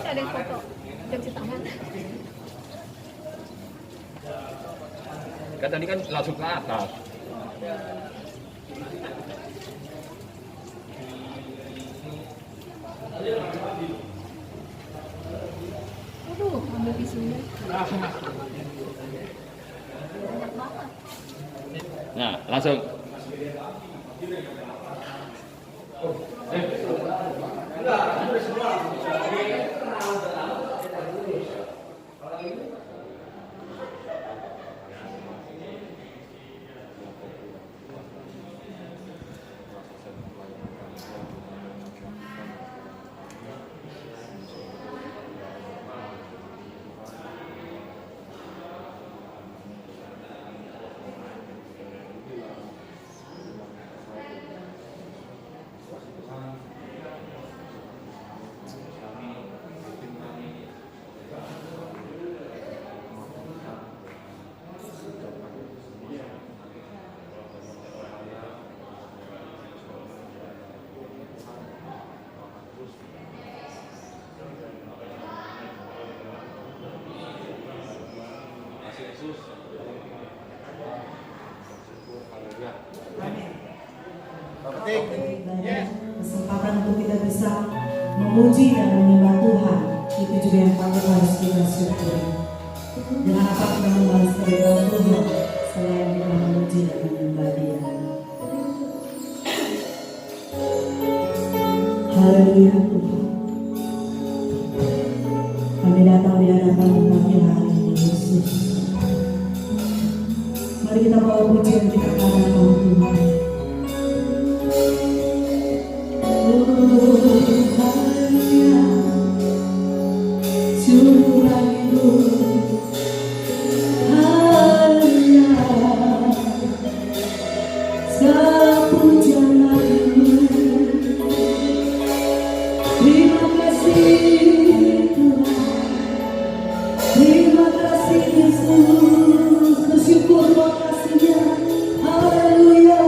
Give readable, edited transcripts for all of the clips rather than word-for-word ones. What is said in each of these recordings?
ada yang foto jam si tangan. Kan tadi kan langsung ke atas. Aduh, ambil tisunya. Banyak banget. Nah, langsung. Kesempatan untuk kita bisa memuji dan menyembah Tuhan, itu juga yang patut harus kita syukuri. Dengan apa kita membalas kebaikan Tuhan selain kita memuji dan menyembah Dia. Haleluya Tuhan. Kami datang di hadapan pagi hari ini Yesus. Mari kita bawa pujian kita kepada Tuhan. Bersyukur kasihnya, haleluya.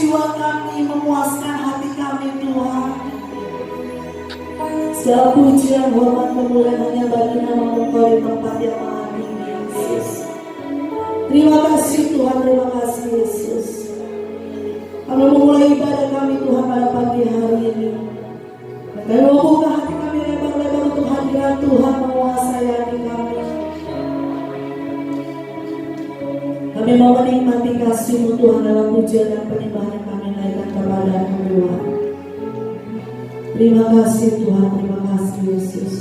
jiwa kami, memuaskan hati kami Tuhan. Segala pujian, hormat, kemuliaan hanya bagi nama Engkau di tempat yang maha tinggi, Yesus. Terima kasih Tuhan, terima kasih Yesus. Kami memulai ibadah kami Tuhan pada pagi hari ini. Kami membuka hati kami lebar-lebar untuk hadirat Tuhan menguasai hati kami. Kami mau menikmati kasih-Mu Tuhan dalam pujian dan penyembahan yang kami naikkan kepada-Mu Tuhan. Terima kasih Tuhan, terima kasih Yesus.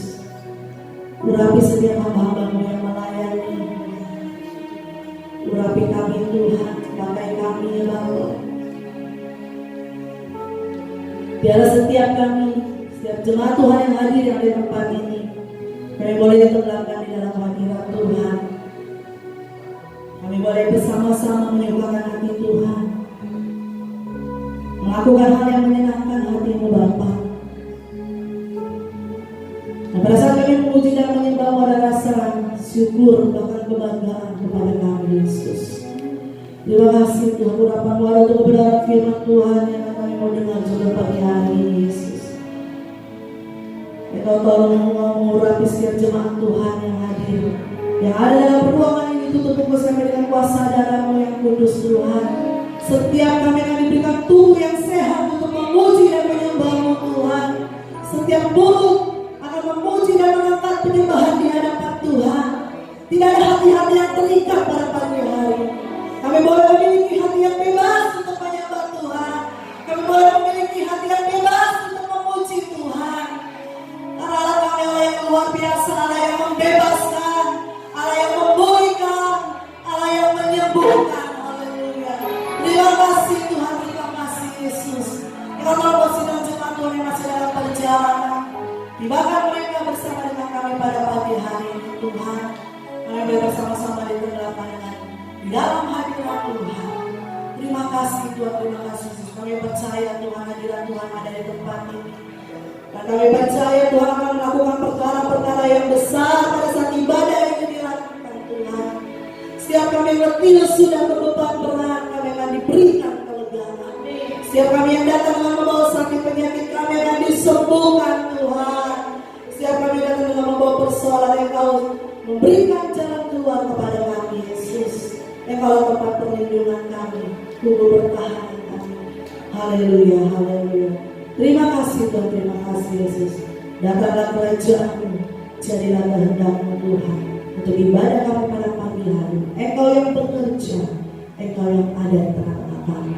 Urapi setiap hamba-Mu yang melayani. Urapi kami Tuhan, pakai kami ya Bapa. Biarlah setiap kami, setiap jemaat Tuhan yang hadir yang di tempat ini, kami boleh ditenggelamkan di dalam hadirat Tuhan. Kami boleh bersama-sama menyukakan hati Tuhan, melakukan hal yang menyenangkan hati-Mu Bapa. Dan pada saat kami memuji dan menyembah, ada rasa syukur bahkan kebanggaan kepada kami Yesus. Terima kasih Tuhan, urapan-Mu ada untuk kebenaran firman Tuhan yang kami mau dengar juga pagi hari ini Yesus. Engkau tolong mengurapi setiap jemaat Tuhan yang hadir, yang ada dalam ruangan ini, tutup fokus kami dengan kuasa darah-Mu yang kudus Tuhan. Setiap kami akan diberikan tubuh yang sehat untuk memuji dan menyembah-Mu Tuhan. Setiap mulut akan memuji dan mengangkat penyembahan di hadapan Tuhan. Tidak ada hati-hati yang terikat pada pagi hari. Kami boleh memiliki hati yang bebas untuk menyembah Tuhan. Kami boleh memiliki hati yang bebas untuk memuji Tuhan. Karena Allah kami Allah yang luar biasa, Allah yang membebaskan, Allah yang memulihkan, Allah yang menyembuhkan. Haleluya. Terima kasih Tuhan, terima kasih Yesus. Kita telah sidang jemaat Tuhan yang masih dalam perjalanan. Tibakan mereka bersama dengan kami pada pagi hari ini Tuhan. Kami boleh bersama-sama ditenggelamkan di dalam hadirat Tuhan. Terima kasih Tuhan, terima kasih Yesus. Kami percaya Tuhan, hadirat Tuhan ada di tempat ini. Dan kami percaya Tuhan akan melakukan perkara-perkara yang besar pada saat ibadah ini dilakukan Tuhan. Setiap kami letih sudah berbeban berat, kami akan diberikan kelegaan. Setiap kami yang datang dengan membawa sakit penyakit, kami akan disembuhkan Tuhan. Setiap kami datang dengan membawa persoalan, Engkau memberikan jalan keluar kepada kami Yesus. Engkau tempat perlindungan kami, tubuh bertahan kami. Haleluya, haleluya. Terima kasih Tuhan, terima kasih Yesus. Datanglah kerajaan-Mu, jadilah kehendak-Mu Tuhan. Untuk ibadah kami pada pagi hari, Engkau yang bekerja, Engkau yang ada di tengah-tengah kami.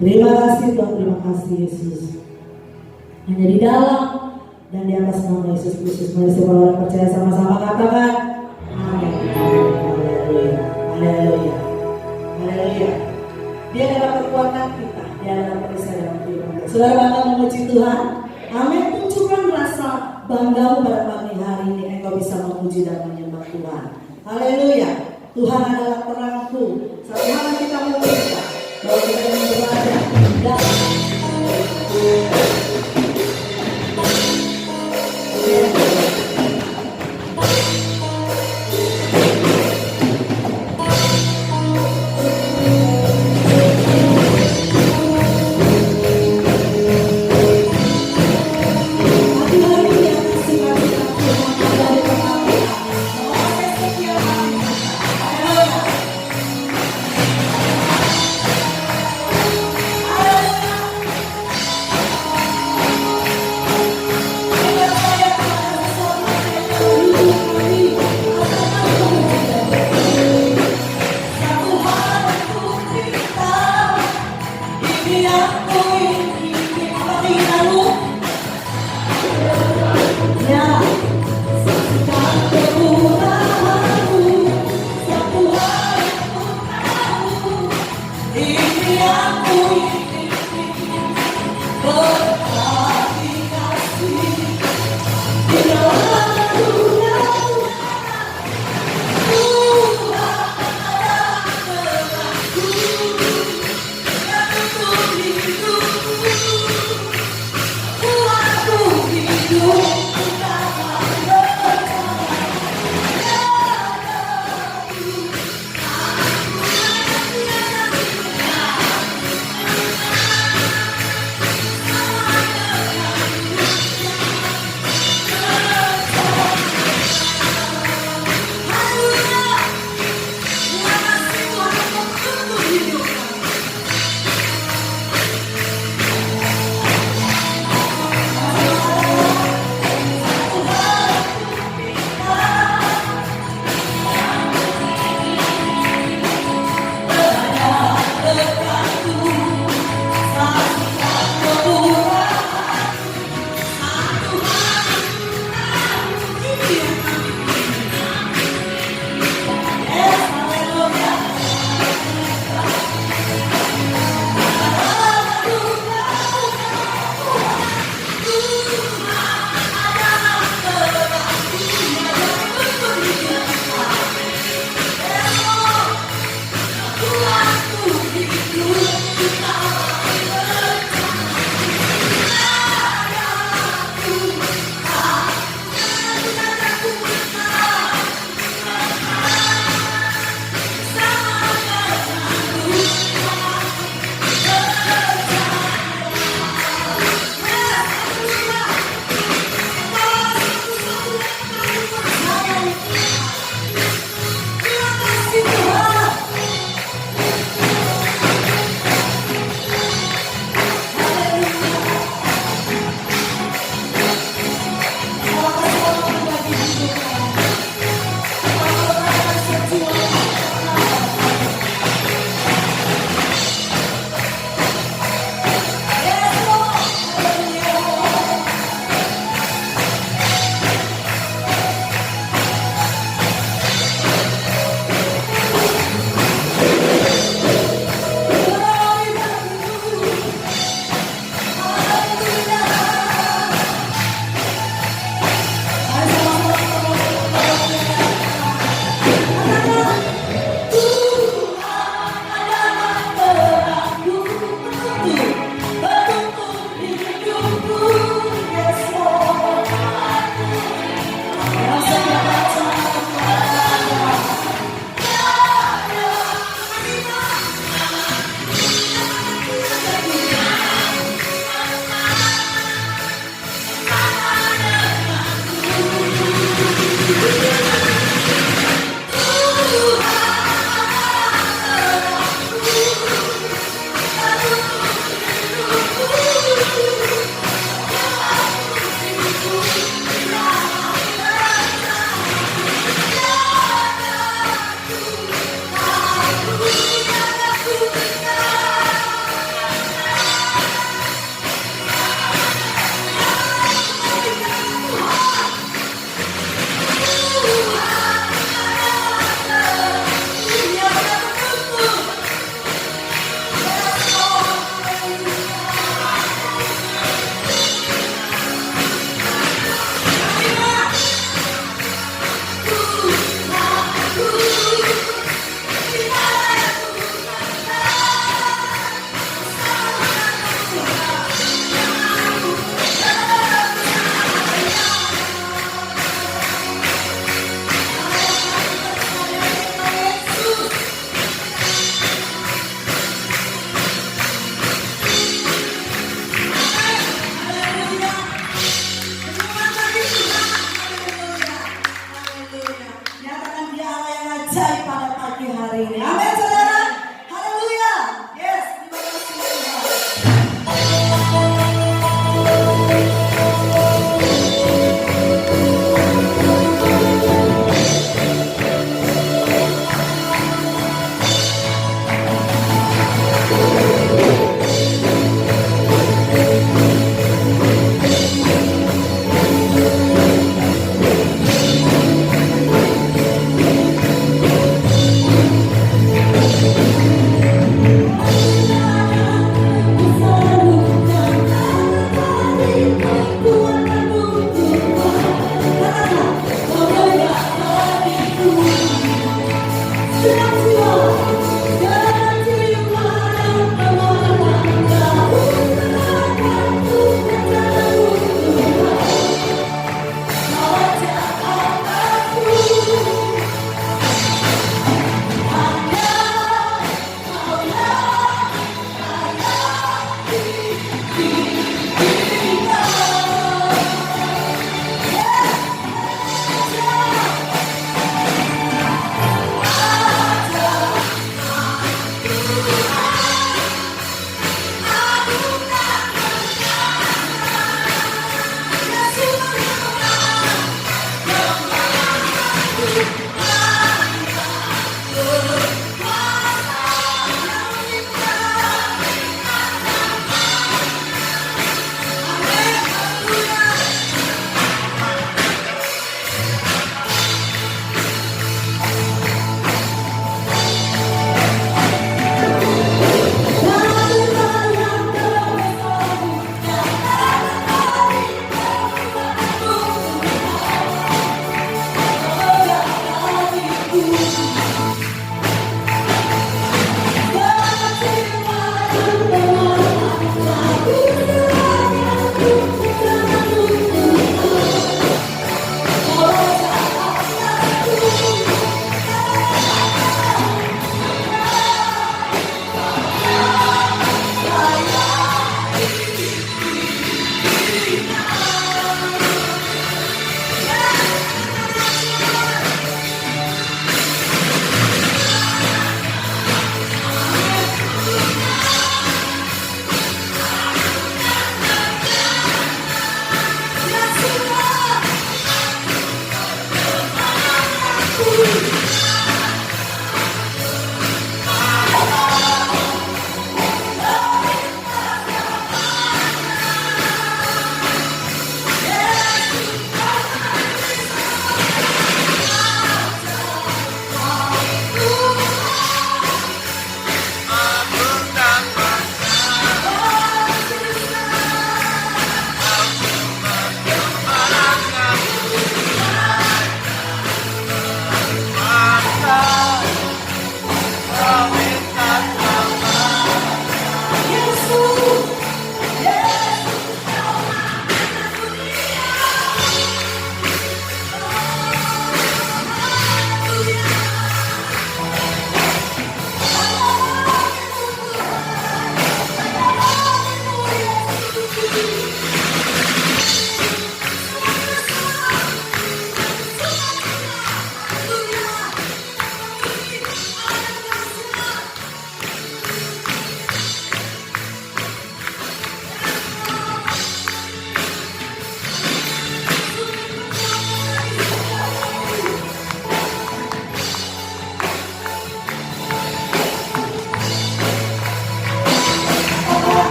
Terima kasih Tuhan, terima kasih Yesus. Hanya di dalam dan di atas nama Yesus Kristus, mari semua orang percaya sama-sama katakan amin. Haleluya, haleluya, haleluya. Dia adalah kekuatan kita, dia adalah perisai dalam kehidupan kita. Saudara bangga memuji Tuhan, amin. Tunjukkan rasa banggamu pada pagi hari ini. Engkau bisa memuji dan menyembah Tuhan. Haleluya. Tuhan adalah terangku. Satu hal yang kita memuji bahwa kita yang berada dan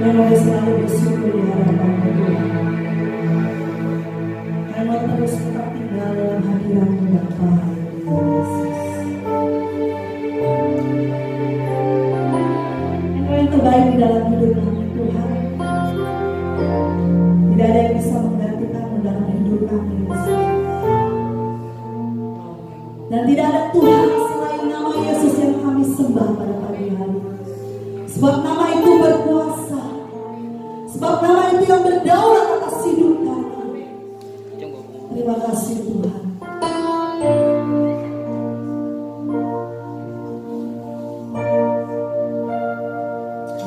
Memang selalu bersyukur di hadapan Tuhan. Karena terus tetap tinggal dalam hadirat-Mu Bapa Yesus. Engkau yang terbaik di dalam hidup kami Tuhan. Tidak ada yang bisa menggantikan-Mu dalam hidup kami Yesus. Dan tidak ada Tuhan selain nama Yesus yang kami sembah pada pagi hari. Sebab nama itu berkuasa. Sebab nama itu yang berdaulat atas hidup kami. Terima kasih Tuhan.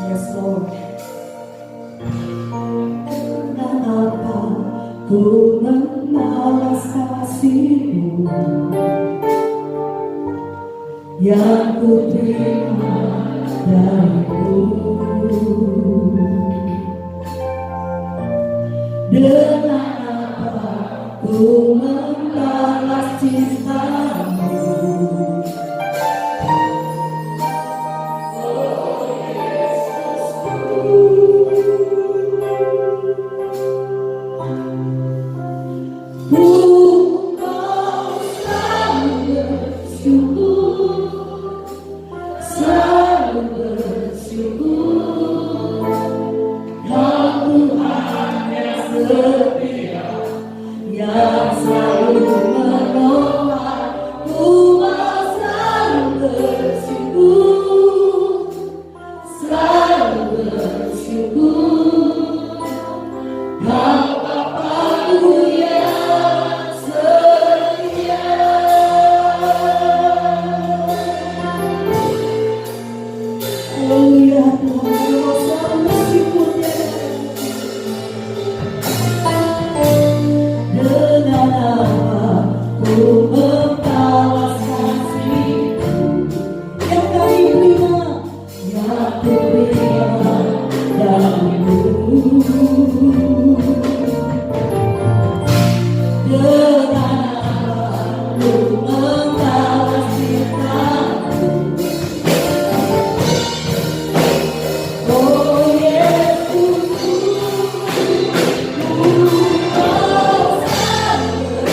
Yes Lord. Dan apa ku membalas kasih-Mu yang ku terima darimu. Dengan apa ku membalas cinta-Mu? Oh Yesusku, ku mau selalu bersyukur, selalu bersyukur. Kau Tuhan yang setia, yang selalu menolong. Ku mau selalu bersyukur, selalu bersyukur. Kau Bapa-Ku yang setia. Haleluya Tuhan, kau selalu bersyukur ya. Dengan apa ku membalas kasih-Mu yang kami terima, yang terima darimu. Dengan apa ku membalas cinta-Mu? Oh Yesusku, ku mau selalu bersyukur, selalu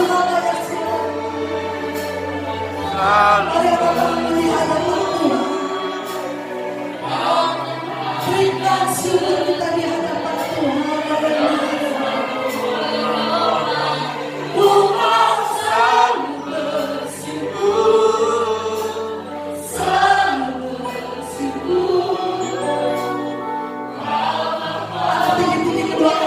hamba yang sudah. Mari Bapa di hadapan Tuhan. Berikan syukur kita di hadapan Tuhan. Tuhan selalu bersyukur, selalu bersyukur. Tinggi-tinggi doa.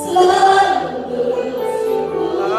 Selalu bersyukur.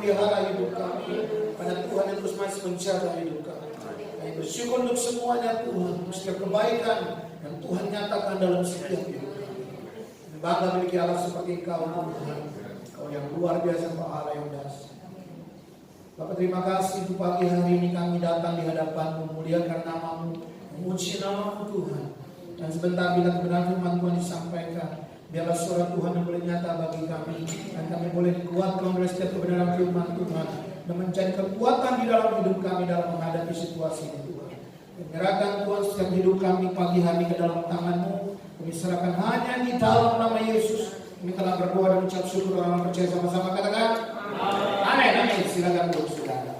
memelihara hidup kami. Pada Tuhan yang terus masih menjaga hidup kami. Kami bersyukur untuk semuanya Tuhan, setiap kebaikan yang Tuhan nyatakan dalam setiap hidup kami. Bangga memiliki Allah seperti Engkau Tuhan. Kau yang luar biasa, Kau Allah yang dahsyat. Bapak terima kasih untuk pagi hari ini kami datang di hadapan-Mu, memuliakan nama-Mu, memuji nama-Mu Tuhan. Dan sebentar bila kebenaran firman Tuhan disampaikan, biarlah suara Tuhan yang boleh nyata bagi kami, dan kami boleh dikuatkan oleh setiap kebenaran firman Tuhan, dan menjadi kekuatan di dalam hidup kami dalam menghadapi situasi ini Tuhan. Menyerahkan Tuhan setiap hidup kami pagi hari ke dalam tangan-Mu. Kami serahkan hanya di dalam nama Yesus. Kami telah berdoa dan ucap syukur, orang percaya sama-sama katakan amin. Amin. Silakan duduk saudara.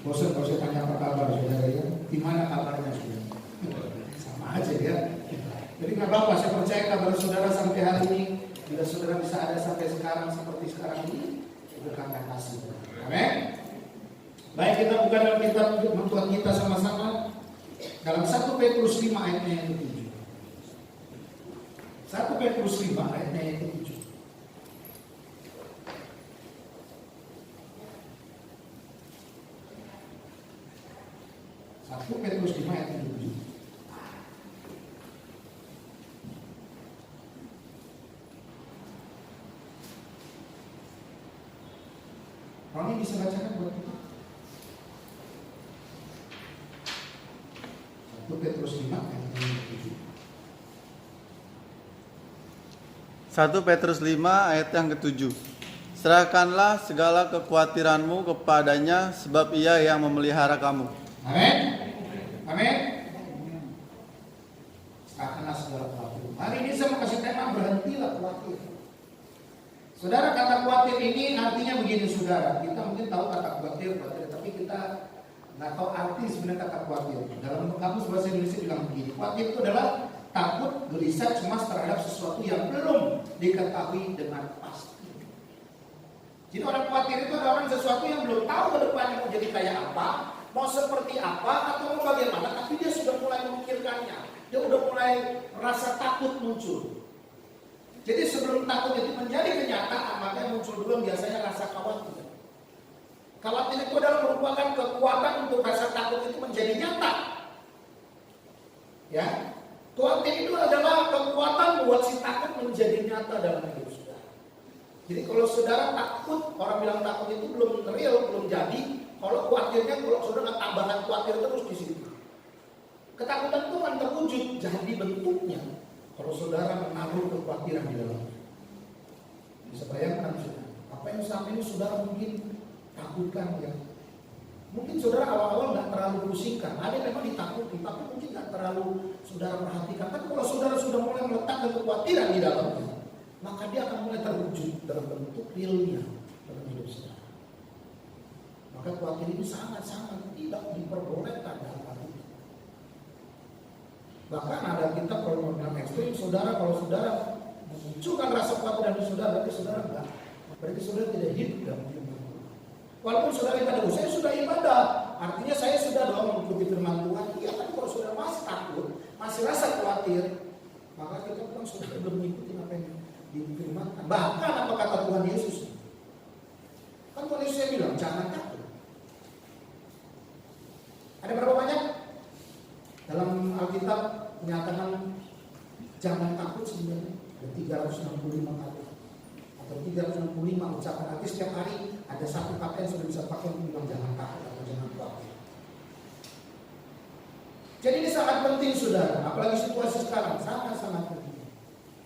Bosan kalau saya tanya apa kabar saudara ya? Di mana kabarnya saudara? Sama aja ya. Jadi nggak apa-apa, saya percaya kabar saudara sampai hari ini, bila saudara bisa ada sampai sekarang seperti sekarang ini, itu karena kasih. Amin. Baik, kita buka dalam kitab Tuhan kita sama-sama dalam 1 Petrus 5 ayatnya yang ke-7. 1 Petrus 5 ayatnya yang ke-7. 1 Petrus 5 ayat 7. Roni bisa bacakan buat kita? 1 Petrus 5 ayat 7. 1 Petrus 5 ayat yang ke-7. Serahkanlah segala kekhawatiranmu kepadanya, sebab Ia yang memelihara kamu. Amin. Amin. Serahkanlah segala kekhawatiran. Hari ini saya mau kasih tema, berhentilah khawatir. Saudara, kata khawatir ini artinya begini saudara. Kita mungkin tahu kata khawatir, tapi kita nggak tahu arti sebenarnya kata khawatir. Dalam kamus bahasa Indonesia bilang begini, khawatir itu adalah takut, gelisah, cemas terhadap sesuatu yang belum diketahui dengan pasti. Jadi orang khawatir itu adalah orang sesuatu yang belum tahu ke depannya mau jadi kayak apa, mau seperti apa, atau mau bagaimana, tapi dia sudah mulai memikirkannya. Dia udah mulai rasa takut muncul. Jadi sebelum takut itu menjadi kenyataan, maka muncul dulu biasanya rasa khawatir. Khawatir itu adalah merupakan kekuatan untuk rasa takut itu menjadi nyata. Ya, khawatir itu adalah kekuatan buat si takut menjadi nyata dalam hidup saudara. Jadi kalau saudara takut, orang bilang takut itu belum real, belum jadi. Kalau khawatirnya, kalau saudara tambahkan khawatir terus di situ, ketakutan itu akan terwujud jadi bentuknya. Kalau saudara menaruh kekhawatiran di dalamnya, bisa bayangkan saudara, apa yang selama ini saudara mungkin takutkan ya. Mungkin saudara awal-awal nggak terlalu pusingkan, ada yang memang ditakuti, tapi mungkin nggak terlalu saudara perhatikan. Tapi kalau saudara sudah mulai meletakkan kekhawatiran di dalamnya, maka dia akan mulai terwujud dalam bentuk realnya dalam hidup saudara. Maka khawatir ini sangat-sangat tidak diperbolehkan dalam hati. Bahkan ada kitab kalau dalam ekstrim, saudara kalau saudara memunculkan rasa khawatir dari saudara, berarti saudara enggak, berarti saudara tidak hidup dalam hidup. Walaupun saudara ibadah, saya sudah ibadah, artinya saya sudah doang mengikuti firman Tuhan. Iya, tapi kalau saudara masih takut, masih rasa khawatir, maka kita bilang saudara belum mengikuti apa yang difirmankan. Bahkan apa kata Tuhan Yesus? Kan Tuhan Yesus bilang jangan takut. Ada berapa banyak dalam Alkitab menyatakan jangan takut sebenarnya? Ada 365 kali atau 365 ucapan. Arti setiap hari ada satu kata yang sudah bisa pakai untuk bilang jangan takut atau jangan khawatir. Jadi ini sangat penting saudara, apalagi situasi sekarang sangat-sangat penting.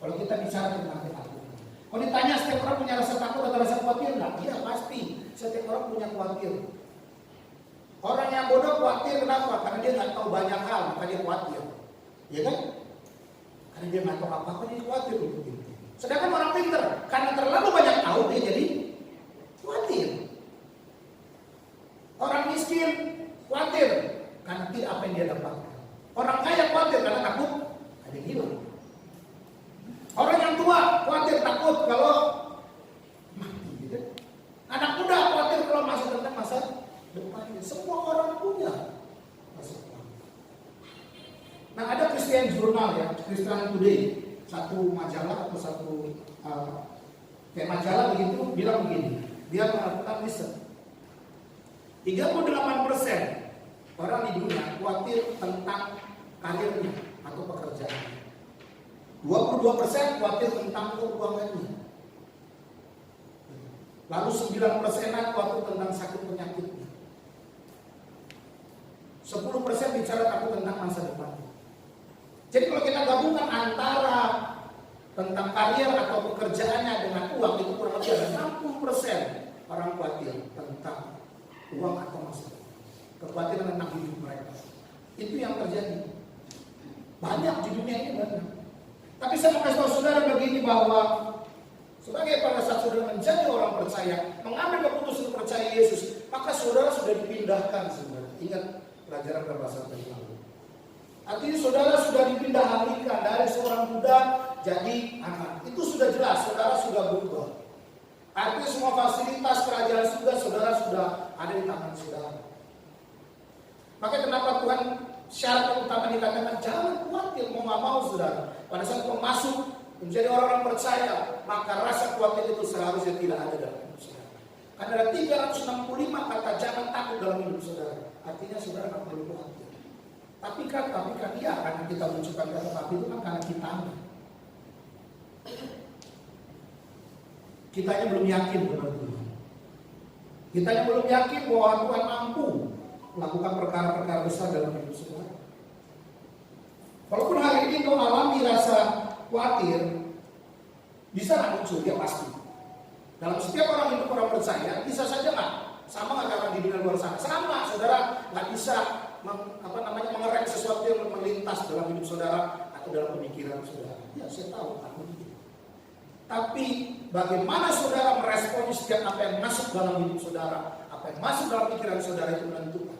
Kalau kita bicara tentang ketakutan, kalau ditanya setiap orang punya rasa takut atau rasa khawatir enggak? Iya pasti, setiap orang punya khawatir. Orang yang bodoh khawatir kenapa? Karena dia nggak tahu banyak hal, maka dia khawatir, ya kan? Karena dia nggak tahu apa-apa, dia khawatir begitu. Sedangkan orang pintar, karena terlalu banyak tahu, dia jadi khawatir. Orang miskin khawatir karena tidak apa yang dia dapatkan. Orang kaya khawatir karena takut ada yang hilang. Orang yang tua khawatir takut kalau mati, gitu. Anak muda khawatir kalau masuk tentang masa depannya. Semua orang punya masa depan. Nah, ada Christian Journal ya, Christian Today, satu majalah atau satu kayak majalah begitu bilang begini, dia melakukan riset. 38% orang di dunia khawatir tentang karirnya atau pekerjaannya. 22% khawatir tentang keuangannya. Lalu 9% khawatir tentang sakit penyakitnya. 10% bicara takut tentang masa depan. Jadi kalau kita gabungkan antara tentang karier atau pekerjaannya dengan uang, itu kurang lebih ada 60% orang khawatir tentang uang atau masa depan. Kekhawatiran tentang hidup mereka. Itu yang terjadi. Banyak di dunia ini banyak. Tapi saya mau kasih tahu saudara begini, bahwa sebagai pada saat saudara menjadi orang percaya, mengambil keputusan percaya Yesus, maka saudara sudah dipindahkan, saudara. Ingat pelajaran berbahasa tadi lalu. Artinya saudara sudah dipindah alihkan dari seorang muda jadi anak. Itu sudah jelas, saudara sudah berubah. Artinya semua fasilitas kerajaan saudara sudah ada di tangan saudara. Maka kenapa Tuhan syarat utama dikatakan jangan khawatir, mau nggak mau saudara. Pada saat kau masuk menjadi orang-orang percaya, maka rasa khawatir itu seharusnya tidak ada dalam hidup saudara. Karena ada 365 kata jangan takut dalam hidup saudara. Artinya saudara tidak perlu khawatir. Tapi kan ya, karena kita mengucapkan kata tapi itu kan karena kita kitanya belum yakin kepada Tuhan. Kitanya belum yakin bahwa Tuhan mampu melakukan perkara-perkara besar dalam hidup saudara. Walaupun hari ini kau alami rasa khawatir, bisa nggak muncul? Ya pasti. Dalam setiap orang hidup orang percaya, bisa saja nggak? Sama nggak orang di dunia luar sana? Sama, saudara nggak bisa mengerem sesuatu yang melintas dalam hidup saudara atau dalam pemikiran saudara. Ya saya tahu, aku begitu. Tapi bagaimana saudara meresponi setiap apa yang masuk dalam hidup saudara, apa yang masuk dalam pikiran saudara itu menentukan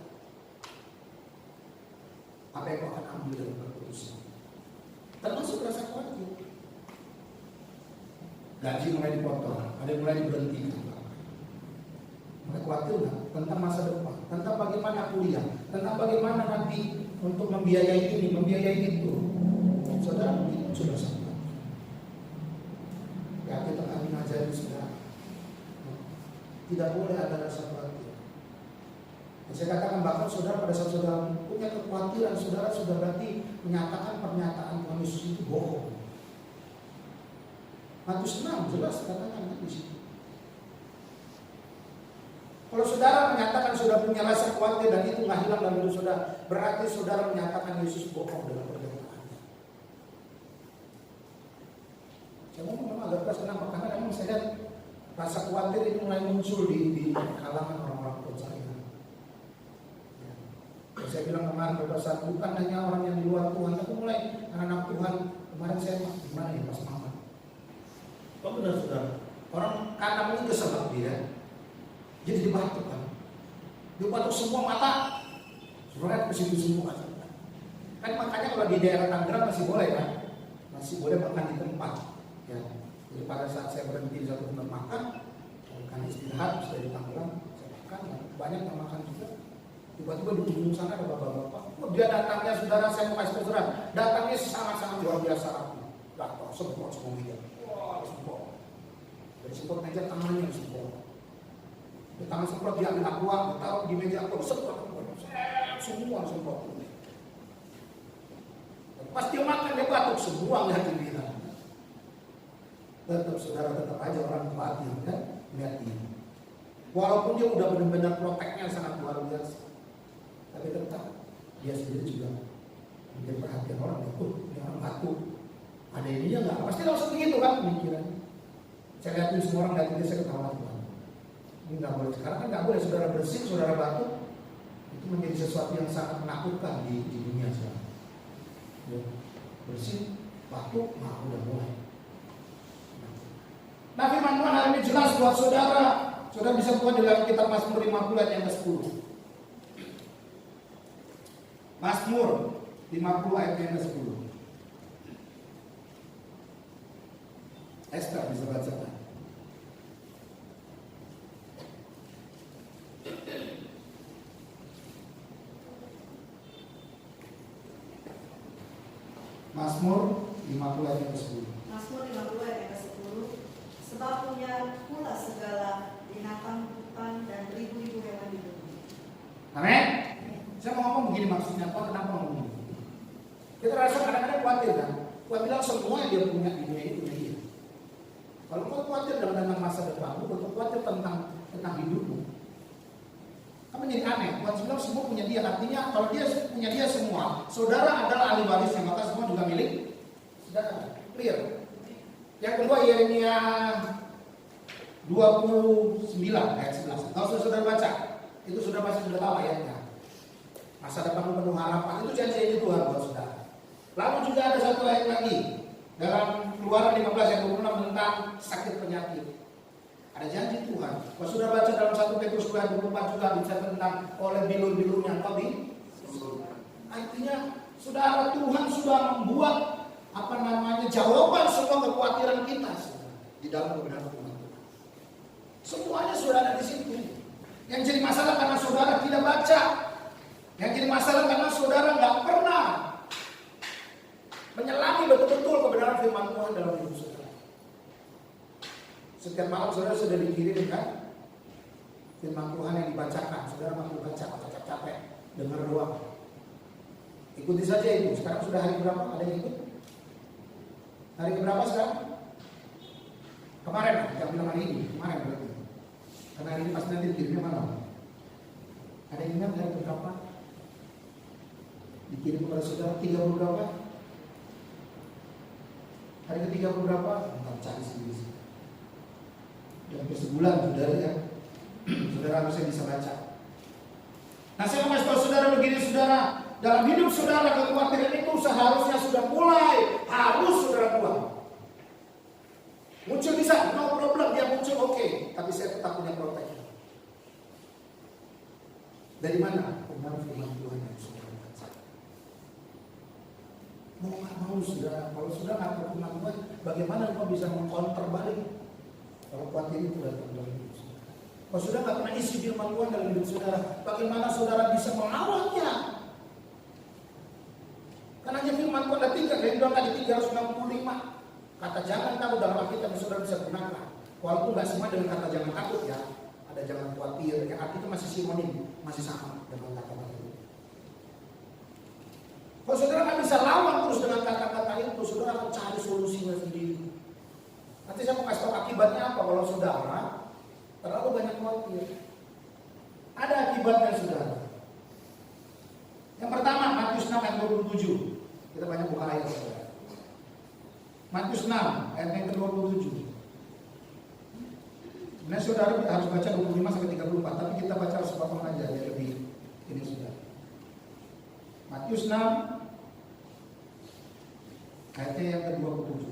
apa yang kau akan ambil dalam keputusan. Termasuk rasa khawatir. Gaji mulai dipotong, ada yang mulai diberhentikan. Mereka khawatir nggak tentang masa depan, tentang bagaimana kuliah, tentang bagaimana nanti untuk membiayai ini, membiayai itu. Saudara mungkin sudah sampai. Ya kita akan mengajari saudara. Tidak boleh ada rasa khawatir. Saya katakan bahkan saudara pada saat saudara punya kekhawatiran, saudara sudah berarti menyatakan pernyataan Tuhan Yesus itu bohong. Matius 6 jelas katakan di situ. Kalau saudara menyatakan sudah punya rasa khawatir dan itu nggak hilang dalam hidup saudara, berarti saudara menyatakan Yesus bohong dalam pernyataannya. Saya ngomong agak keras, kenapa? Karena memang saya lihat rasa khawatir itu mulai muncul di kalangan orang-orang percaya. Saya bilang kemarin pada saat bukan hanya orang yang di luar Tuhan, tapi mulai anak-anak Tuhan. Kemarin saya gimana ya pas mama? Oh benar saudara, orang kanan itu kesebab dia, jadi dibatuk kan, dibatuk semua mata, saudara ke situ semua. Kan makanya kalau di daerah Tangerang masih boleh kan, masih boleh makan di tempat. Ya, jadi pada saat saya berhenti di satu tempat makan, kan istirahat sudah di Tangerang, saya makan, banyak yang makan juga. Tiba-tiba di ujung sana ada bapak-bapak. Dia datangnya, saudara, saya mau kasih saudara, datangnya sangat-sangat luar biasa rapi. Datang, semprot semua meja. Wah, semprot. Dari semprot meja tangannya semprot. Di tangan semprot dia ambil aqua, ditaruh di meja aqua, semprot. Semua semprot. Pas dia makan dia batuk semua lihat di bina. Tetap saudara tetap aja orang khawatir kan lihat ini. Walaupun dia udah benar-benar proteknya sangat luar biasa. Tapi tetap dia sendiri juga menjadi perhatian orang. Dia orang batuk. Ada ininya nggak? Pasti langsung begitu kan pemikirannya. Saya lihatin semua orang lihat ini saya ketawa Tuhan. Ini nggak boleh. Sekarang kan nggak boleh saudara bersin, saudara batuk. Itu menjadi sesuatu yang sangat menakutkan di dunia sekarang. Ya. Bersin, batuk, nah udah mulai. Nah firman Tuhan hari ini jelas buat saudara. Saudara bisa buat dalam kitab Mazmur 50 ayat yang ke-10. Mazmur 50 ayat yang ke-10. Esther bisa baca. Mazmur 50 ayat yang ke-10. Mazmur 50 ayat yang ke-10. sebab punya pula segala binatang hutan dan ribu-ribu hewan di bumi. Amin. Saya mau ngomong begini maksudnya apa? Kenapa ngomong begini? Kita rasa kadang-kadang khawatir kan? Gua bilang semua yang dia punya di dunia itu punya dia. Kalau kau khawatir tentang masa depanmu, kau khawatir tentang hidupmu, kamu jadi aneh. Tuhan bilang semua punya dia. Artinya kalau dia punya dia semua, saudara adalah ahli warisnya, maka semua juga milik saudara. Clear. Yang kedua Yeremia 29 ayat 11. Kalau saudara baca, itu sudah pasti sudah tahu ayatnya. Masa depan penuh harapan, itu janji Tuhan buat saudara. Lalu juga ada satu ayat lagi dalam Keluaran 15 ayat 26 tentang sakit penyakit. Ada janji Tuhan. Kalau sudah baca dalam 1 Petrus 2 ayat 24 juga bicara tentang oleh bilur-bilurnya kau artinya saudara, Tuhan sudah membuat jawaban semua kekhawatiran kita di dalam kebenaran Tuhan. Semuanya sudah ada di situ. Yang jadi masalah karena saudara tidak baca. Yang jadi masalah karena saudara nggak pernah menyelami betul-betul kebenaran firman Tuhan dalam hidup saudara. Setiap malam saudara sudah dikirim kan firman Tuhan yang dibacakan. Saudara mampu baca, capek-capek, dengar doang. Ikuti saja itu. Sekarang sudah hari berapa? Ada yang ikut? Hari berapa sekarang? Kemarin, jangan bilang hari ini. Kemarin berarti. Karena hari ini pasti nanti dikirimnya malam. Ada yang ingat hari berapa? Dikirim kepada saudara 30 berapa? Hari ke-30 berapa? Entah cari sendiri. Dan ke sebulan saudara ya. Saudara harusnya bisa baca. Nah saya mau kasih tahu saudara begini saudara. Dalam hidup saudara kekhawatiran itu seharusnya sudah mulai harus saudara buang. Muncul bisa, no problem dia muncul oke. Tapi saya tetap punya proteksi. Dari mana? Kebenaran firman Tuhan yang saudara baca. Mau nggak mau saudara, kalau saudara nggak tahu firman Tuhan, bagaimana engkau bisa mengcounter balik? Kalau khawatir itu datang dalam hidup saudara. Kalau saudara nggak pernah isi firman Tuhan dalam hidup saudara, bagaimana saudara bisa melawannya? Karena hanya firman Tuhan ada 3, dari bilang tadi 365. Kata jangan takut dalam Alkitab yang saudara bisa gunakan. Walaupun nggak semua dengan kata jangan takut ya. Ada jangan khawatir, yang artinya masih sinonim, masih sama dengan kata-kata itu. Kalau saudara nggak bisa lawan terus dengan kata-kata itu, saudara akan cari solusinya sendiri. Nanti saya mau kasih tahu akibatnya apa kalau saudara terlalu banyak khawatir. Ada akibatnya saudara. Yang pertama, Matius 6 ayat 27. Kita banyak buka ayat saudara. Matius 6 ayat yang ke-27. Sebenarnya saudara harus baca 25 sampai 34, tapi kita baca sepotong aja ya lebih ini sudah. Matius 6 ayatnya yang ke-27.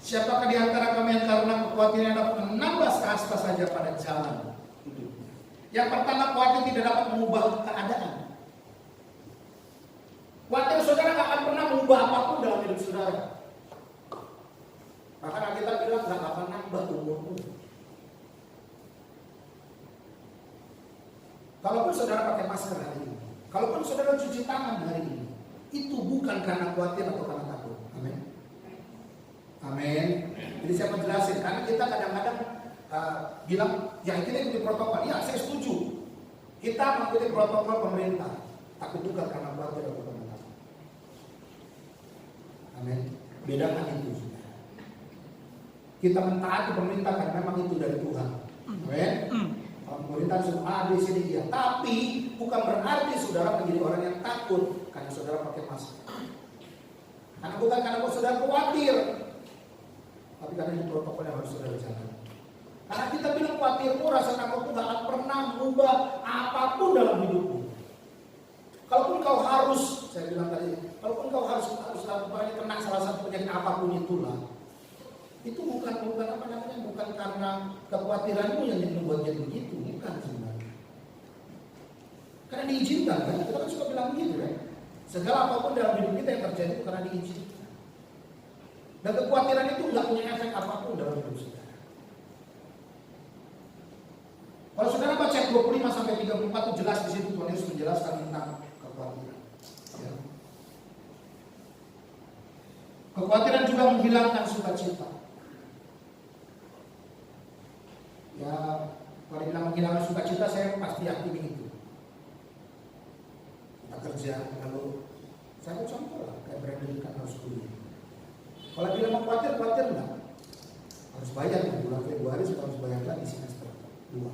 Siapakah di antara kami yang karena kekhawatiran dapat menambah sehasta saja pada jalan hidupnya? Yang pertama, khawatir tidak dapat mengubah keadaan. Khawatir saudara tidak akan pernah mengubah apapun dalam hidup saudara. Bahkan kita bilang tidak akan nambah umurmu. Kalaupun saudara pakai masker hari ini, kalaupun saudara cuci tangan hari ini, itu bukan karena khawatir atau karena takut. Amin. Amin. Jadi saya menjelasin, karena kita kadang-kadang bilang, ya kita ikuti protokol. Ya saya setuju. Kita mengikuti protokol pemerintah, tapi bukan karena khawatir atau karena takut. Amin. Bedakan itu. Kita mentaati pemerintah karena memang itu dari Tuhan. Amin. Pemerintah sudah A, B, C, D, E. Tapi bukan berarti saudara menjadi orang yang takut karena saudara pakai masker. Karena bukan karena saudara khawatir, tapi karena itu protokol yang harus saudara jalan. Karena kita bilang khawatirmu, rasa takutmu gak akan pernah mengubah apapun dalam hidupmu. Kalaupun kau harus, saya bilang tadi, kalaupun kau harus kena salah satu penyakit apapun itulah, itu bukan apa namanya, bukan karena kekhawatiranmu yang membuat jadi begitu, bukan sebenarnya. Karena diizinkan kan, kita kan suka bilang begitu kan. Segala apapun dalam hidup kita yang terjadi itu karena diizinkan. Dan kekhawatiran itu nggak punya efek apapun dalam hidup saudara. Kalau saudara baca 25 sampai 34 itu jelas di situ Tuhan Yesus menjelaskan tentang kekhawatiran. Ya. Kekhawatiran juga menghilangkan sukacita. Ya, kalau bilang menghilangkan sukacita, saya pasti yakini itu. Kita kerja, lalu saya contoh lah, kayak Brandon kan harus kuliah. Kalau bilang mau khawatir enggak? Harus bayar di bulan Februari, sudah harus bayar lagi semester 2.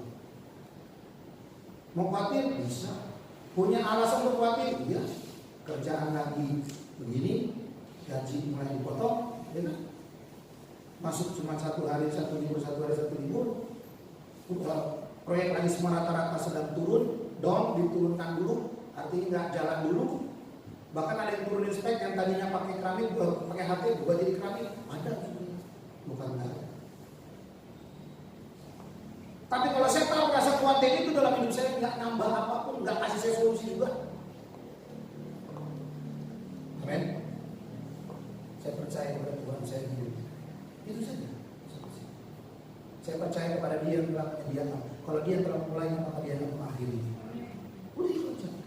Mau khawatir? Bisa. Punya alasan untuk khawatir? Iya. Kerjaan lagi begini, gaji mulai dipotong, ya kan? Masuk cuma 1 hari 1 libur, 1 hari 1 libur. Proyek lagi semua rata-rata sedang turun, diturunkan dulu, artinya nggak jalan dulu. Bahkan ada yang turunin spek yang tadinya pakai keramik, pakai HT, buat jadi keramik, ada bukan nggak ada. Tapi kalau saya tahu rasa khawatir itu dalam hidup saya nggak nambah apapun, nggak kasih saya solusi juga. Amin. Saya percaya kepada Tuhan saya hidup. Itu saja. Saya percaya kepada Dia yang telah menyediakan. Kalau Dia telah memulainya, maka Dia akan mengakhiri. Udah itu saja.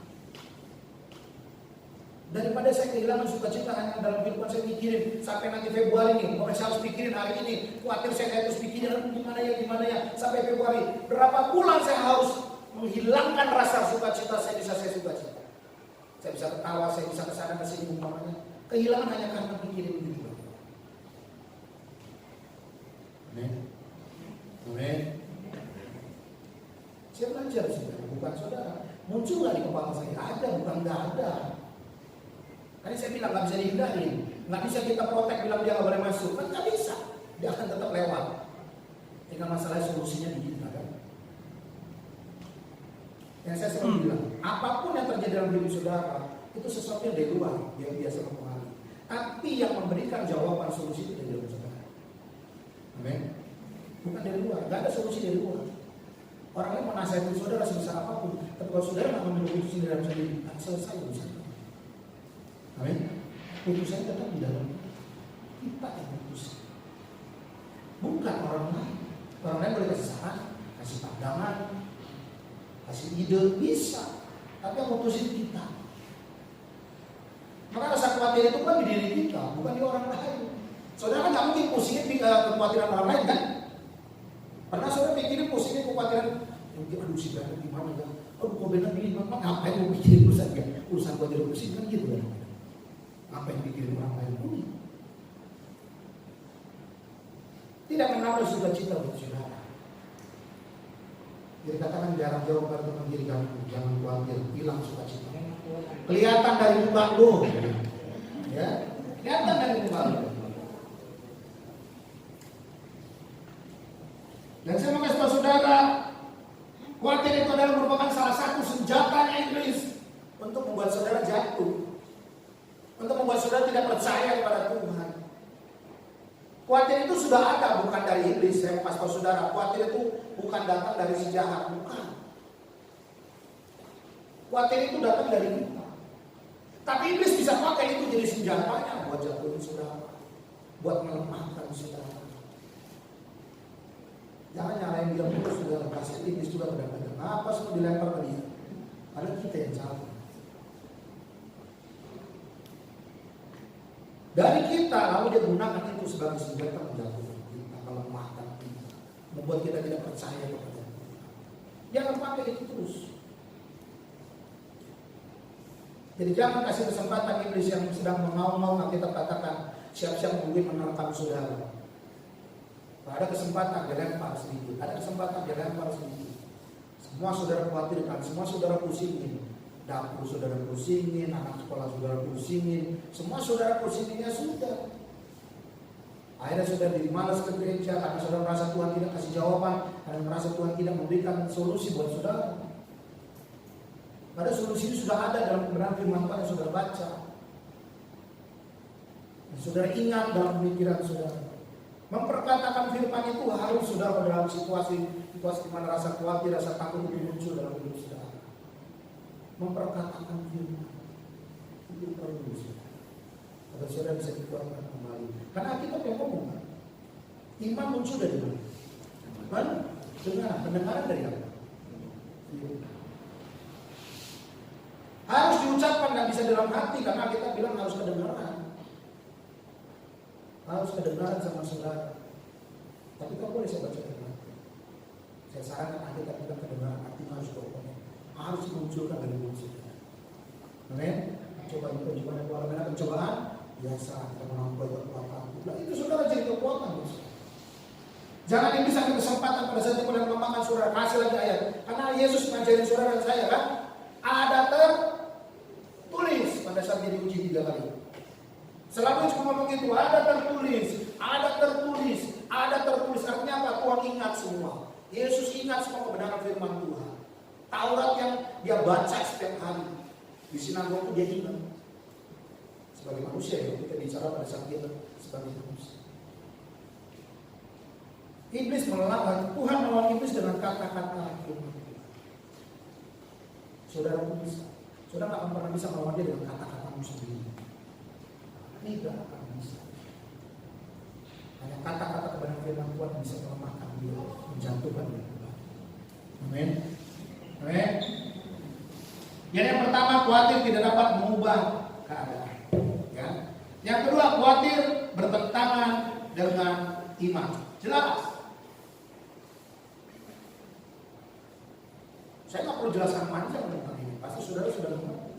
Daripada saya kehilangan sukacita hanya dalam kehidupan saya mikirin sampai nanti Februari nih, pokoknya saya harus pikirin hari ini, khawatir saya harus pikirin gimana ya sampai Februari. Berapa bulan saya harus menghilangkan rasa sukacita, saya sukacita. Saya bisa ketawa, saya bisa kesana kesini umpamanya. Kehilangan hanya karena pikirin begitu. Amin. Amin. Saya belajar sudah, bukan saudara. Muncul nggak di kepala saya? Ada, bukan nggak ada. Tadi saya bilang nggak bisa dihindarin, nggak bisa kita protek bilang dia nggak boleh masuk, kan nggak bisa, dia akan tetap lewat. Tinggal masalahnya solusinya di kita kan. Yang saya selalu bilang, apapun yang terjadi dalam hidup saudara itu sesuatu yang dari luar yang biasa mempengaruhi. Tapi yang memberikan jawaban solusi itu dari dalam saudara. Amin. Bukan dari luar, nggak ada solusi dari luar. Orang lain menasihatin saudara sebesar apapun, tapi kalau saudara nggak mengambil keputusan dalam sendiri, akan selesai urusan. Amin. Putusan tetap di dalam kita yang putus. Bukan orang lain. Orang lain boleh kasih saran, kasih pandangan, kasih ide, bisa. Tapi yang putusin kita. Maka rasa khawatir itu kan di diri kita, bukan di orang lain. Saudara kan nggak mungkin pusingin kekhawatiran orang lain kan? Pernah saudara pikirin pusingin kekhawatiran, aduh si Brandon gimana ya? Aduh kok benar begini, ngapain mau pikirin urusan dia? Urusan gua jadi pusing kan gitu kan? Apa yang pikirin orang lain pun? Tidak menambah sukacita untuk saudara. Jadi katakan jarang jauh pada teman diri kamu, jangan khawatir, hilang sukacita. Kelihatan dari muka lu, ya, kelihatan dari muka lu. Dan saya mau kasih tahu saudara, khawatir itu adalah merupakan salah satu senjata iblis untuk membuat saudara jatuh, untuk membuat saudara tidak percaya kepada Tuhan. Khawatir itu sudah ada, bukan dari iblis. Saya kasih tahu saudara, khawatir itu bukan datang dari si jahat, bukan. Khawatir itu datang dari kita. Tapi iblis bisa pakai itu jadi senjatanya buat jatuhin saudara, buat melemahkan saudara. Jangan nyalain dia terus, saudara. Kasih iblis juga kadang-kadang. Apa semua dilempar ke dia? Padahal kita yang salah. Dari kita, lalu dia gunakan itu sebagai senjata menjatuhkan kita, melemahkan kita, membuat kita tidak percaya kepada Tuhan. Jangan pakai itu terus. Jadi jangan kasih kesempatan iblis yang sedang mengaum-ngaum, kita katakan siap-siap mungkin menerkam saudara. Ada kesempatan dilempar sedikit, ada kesempatan dilempar sedikit. Semua saudara khawatirkan, semua saudara pusingin. Dapur saudara pusingin, anak sekolah saudara pusingin, semua saudara pusinginnya sudah. Akhirnya saudara jadi malas ke gereja karena saudara merasa Tuhan tidak kasih jawaban, karena merasa Tuhan tidak memberikan solusi buat saudara. Padahal solusi itu sudah ada dalam kebenaran firman Tuhan yang saudara baca. Dan saudara ingat dalam pemikiran saudara. Memperkatakan firman itu harus saudara dalam situasi di mana rasa khawatir, rasa takut itu muncul dalam hidup saudara. Memperkatakan firman itu perlu agar saudara bisa dikuatkan kembali. Karena kita yang ngomong kan, iman muncul dari mana? Iman dengar, pendengaran dari apa? Harus diucapkan, nggak bisa dalam hati karena kita bilang harus kedengaran. harus kedengaran sama saudara. Tapi kau boleh saya baca dengan saya sarankan Alkitab kita kedengaran, artinya harus pokoknya harus dimunculkan dari mulut saudara. Amin. Coba itu gimana keluar pencobaan biasa kita menambah kekuatan. Nah, itu saudara jadi kekuatan. Jangan ini sampai kesempatan pada saat itu melemahkan saudara. Kasih lagi ayat. Karena Yesus mengajarin saudara dan saya kan ada tertulis pada saat dia diuji 3 kali. Selalu cuma ngomong itu, ada tertulis, ada tertulis, ada tertulis. Artinya apa? Tuhan ingat semua. Yesus ingat semua kebenaran firman Tuhan. Taurat yang dia baca setiap hari di sinagog dia ingat. Sebagai manusia ya, kita bicara pada saat kita sebagai manusia. Iblis melawan, Tuhan melawan iblis dengan kata-kata firman Tuhan. Saudara pun bisa. Saudara tidak akan pernah bisa melawan dia dengan kata-katamu sendiri. Tidak akan bisa. Hanya kata-kata kebenaran firman Tuhan bisa melemahkan dia, menjatuhkan dia. Amin. Amin. Jadi yang pertama, khawatir tidak dapat mengubah keadaan. Ya. Yang kedua, khawatir bertentangan dengan iman. Jelas. Saya nggak perlu jelaskan panjang tentang ini. Pasti saudara sudah mengerti.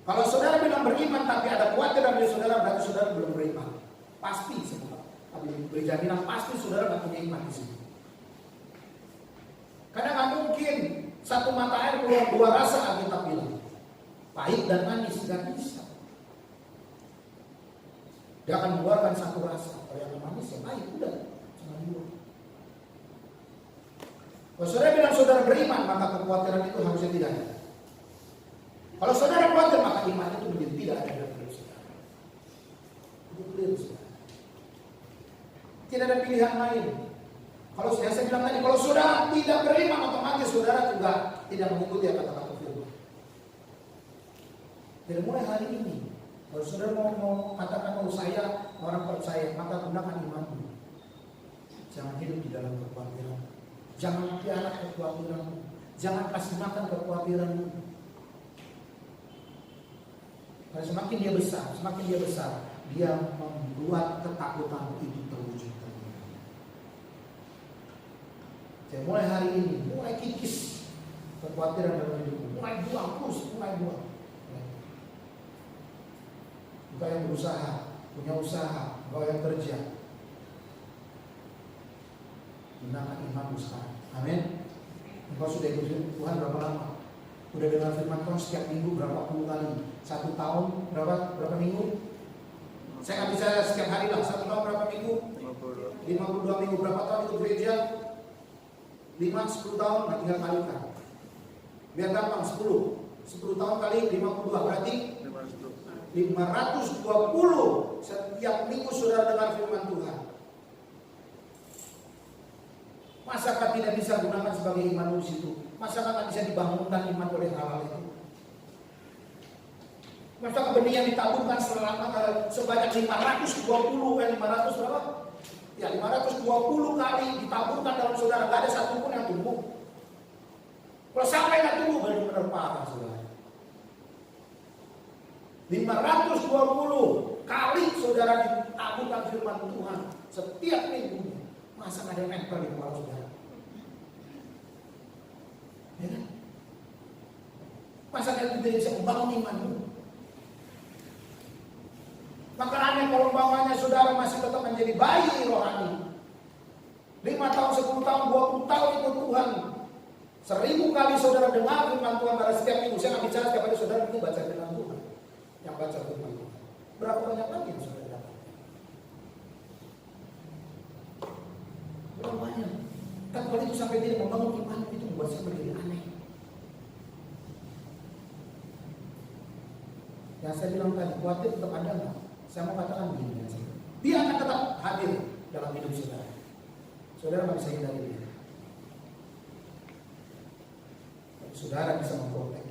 Kalau saudara bilang beriman tapi ada khawatir dari saudara, berarti saudara belum beriman. Pasti semua. Tapi beri jaminan pasti saudara nggak punya iman di sini. Karena nggak mungkin satu mata air keluar 2 rasa, Alkitab bilang. Pahit dan manis nggak bisa. Dia akan mengeluarkan satu rasa. Kalau yang manis ya pahit, udah cuma 2. Kalau saudara bilang saudara beriman, maka kekhawatiran itu harusnya tidak ada. Kalau saudara khawatir, maka iman itu menjadi tidak ada dalam hidup saudara. Itu clear, saudara. Tidak ada pilihan lain. Kalau saya bilang tadi, kalau saudara tidak beriman, otomatis saudara juga tidak mengikuti kata-kata firman. Jadi mulai hari ini, kalau saudara mau katakan mau saya orang percaya, maka gunakan imanmu. Jangan hidup di dalam kekhawatiran. Jangan piara kekhawatiranmu. Jangan kasih makan kekhawatiranmu. Karena semakin dia besar, dia membuat ketakutan itu terwujud. Jadi mulai hari ini, mulai kikis kekhawatiran dalam hidupmu. Mulai buang. Engkau yang berusaha, punya usaha, engkau yang kerja. Gunakan imanmu sekarang. Amin. Engkau sudah ikut Tuhan berapa lama? Udah dengar firman Tuhan setiap minggu berapa puluh kali? 1 tahun berapa minggu? Saya nggak bisa setiap hari lah. 1 tahun berapa minggu? 52 minggu. Berapa tahun itu gereja? 5-10 tahun, nah tinggal kalikan. Biar gampang, 10 tahun kali 52 berarti 520 setiap minggu saudara dengar firman Tuhan. Masakah tidak bisa gunakan sebagai iman di situ? Masakah tidak bisa dibangunkan iman oleh hal-hal itu? Masakah benih yang ditaburkan sebanyak 500 berapa? Ya 520 kali ditaburkan dalam saudara, tidak ada satupun yang tumbuh. Kalau sampai nggak tumbuh, benar-benar parah saudara. 520 kali saudara ditaburkan firman Tuhan setiap minggu. Masa nggak ada nempel di kepala saudara? Ya kan? Masa kalian tidak bisa membangun imanmu? Maka aneh kalau umpamanya saudara masih tetap menjadi bayi rohani. 5 tahun, 10 tahun, 20 tahun ikut Tuhan. 1000 kali saudara dengar firman Tuhan pada setiap minggu. Saya nggak bicara setiap hari saudara ini baca firman Tuhan. Yang baca firman Tuhan. Berapa banyak lagi yang saudara dapat? Berapa banyak? Kan kalau itu sampai tidak membangun iman itu membuat saya menjadi aneh. Yang saya bilang tadi, khawatir tetap ada nggak? Saya mau katakan begini, dia akan tetap hadir dalam hidup saudara. Saudara nggak bisa hindari dia. Saudara bisa memprotek